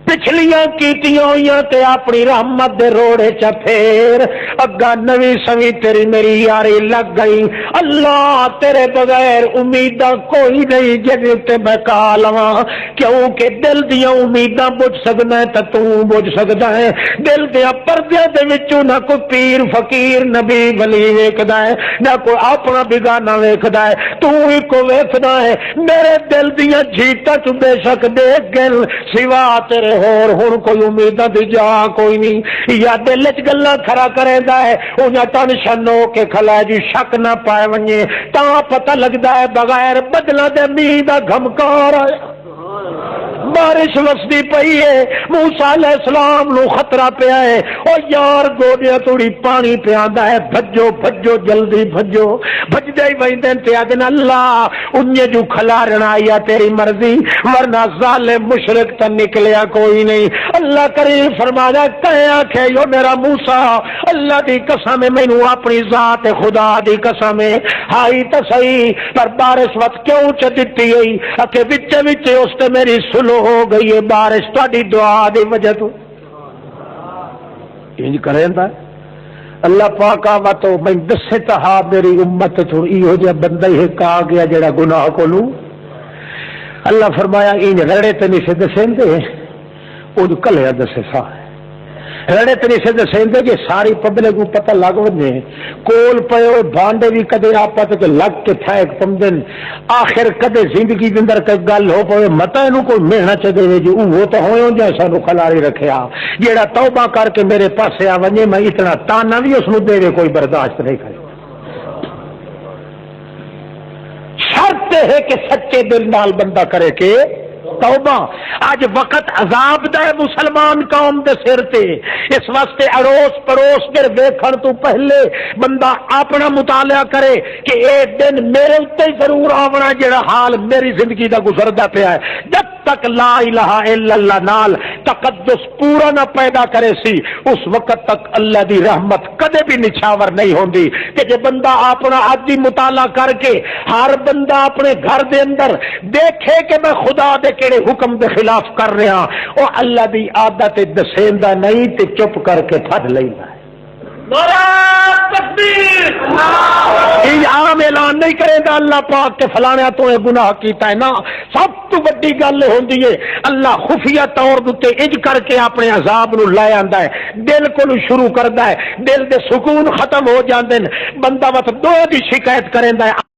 پچھلیاں کیتیاں ہوئیاں تے اپنی رحمت دے روڑے چا پھیر اگا نوی سوی تیری میری یاری لگ گئی، اللہ تیرے بغیر امیداں کوئی نہیں جگہ تے میں کہا لواں، کیونکہ دل دیاں امیداں بجھ سکنا ہے تا تو بجھ سکتا ہے، دل دیاں پردیاں دے وچوں نہ کوئی پیر فقیر نبی ولی ویکھدا ہے نہ کوئی اپنا بیگانہ ویکھدا ہے، تو ہی کو ویکھدا ہے، میرے دل دیاں جھیٹاں تو بے شک دیکھ گل سوا تیرے ہور ہن کوئی امیداں دی جا کوئی نہیں، یا دل وچ گلاں کھڑا کریندا ہے انہاں ٹینشن ہو کے کھلا جی شک نہ پائے ونجے تاں پتہ لگدا ہے بغیر بدلاں دے میہ دا گھمکار آیا، بارش وسدی پئی ہے، موسیٰ علیہ السلام نو خطرہ پیا ہے، او یار گوڈیاں توڑی پانی پیاندا ہے، بھجو بھجو جلدی بھجو، بھجدے ہی ویندے تے آدن اللہ انجے جو کھلارنا یا تیری مرضی، ورنہ ظالم مشرک تے نکلیا کوئی نہیں، اللہ کریم فرمایا کہے آکھے یو میرا موسیٰ اللہ دی قسم مینوں اپنی ذات خدا دی قسم ہائی تے صحیح پر بارش وقت کیوں چ دتی گئی اکھے وچ وچ اس تے میری سلو ہو گئی ہے بارش تہاڈی دعا دی وجہ تو انج کریندا اللہ پاک آوا تو میں دسے تہا میری امت تھوڑی ہو جا بندہ ہی کہا گیا جڑا گناہ کو لوں، اللہ فرمایا انج رڑے تے نہیں سے دسیں دے او جو کلیا دسے سا رڑے تے نہیں سے دسیندے کہ ساری پبلک کو پتہ لگ ونے کول پئے بانڈے بھی کدے آپس تے لگ کے پھینک پندن آخر کدے زندگی دے اندر کوئی گل ہو پئے متا اینو کوئی مہنا چ دے جی وہ تو ہوئے جا سانو خلاری رکھیا جیڑا توبہ کر کے میرے پاسے آ ونجے میں اتنا تانا بھی اس نو دے کوئی برداشت نہیں کرے شرط ہے کہ سچے دل نال بندہ کرے کہ توبہ اج وقت عذاب دا ہے مسلمان قوم دے سر تے اس واسطے اڑوس پڑوس دے ویکھن تو پہلے بندہ اپنا مطالعہ کرے کہ اے دن میرے اوتے ضرور آونا جڑا حال میری زندگی دا گزردا پیا ہے جب تک لا الہ الا اللہ نال تقدس پورا نہ پیدا کرے سی اس وقت تک اللہ دی رحمت کدے بھی نچھاور نہیں ہوندی کہ جے بندہ اپنا عادی مطالعہ کر کے ہر بندہ اپنے گھر دے اندر دیکھے کہ میں خدا دے کیڑے حکم دے خلاف کر رہا او اللہ دی عادت دسیندا نہیں تے چپ کر کے پھڑ لیندا ہے عام اعلان نہیں کرے گا اللہ پاک کے فلانے تو گناہ کیتا ہے نا سب تو بڑی گل ہوندی ہے اللہ خفیہ طور تے اج کر کے اپنے عذاب نو لے آندا ہے دل کو شروع کردا ہے دل دے سکون ختم ہو جاندے بندہ وقت دو دی شکایت کریندا ہے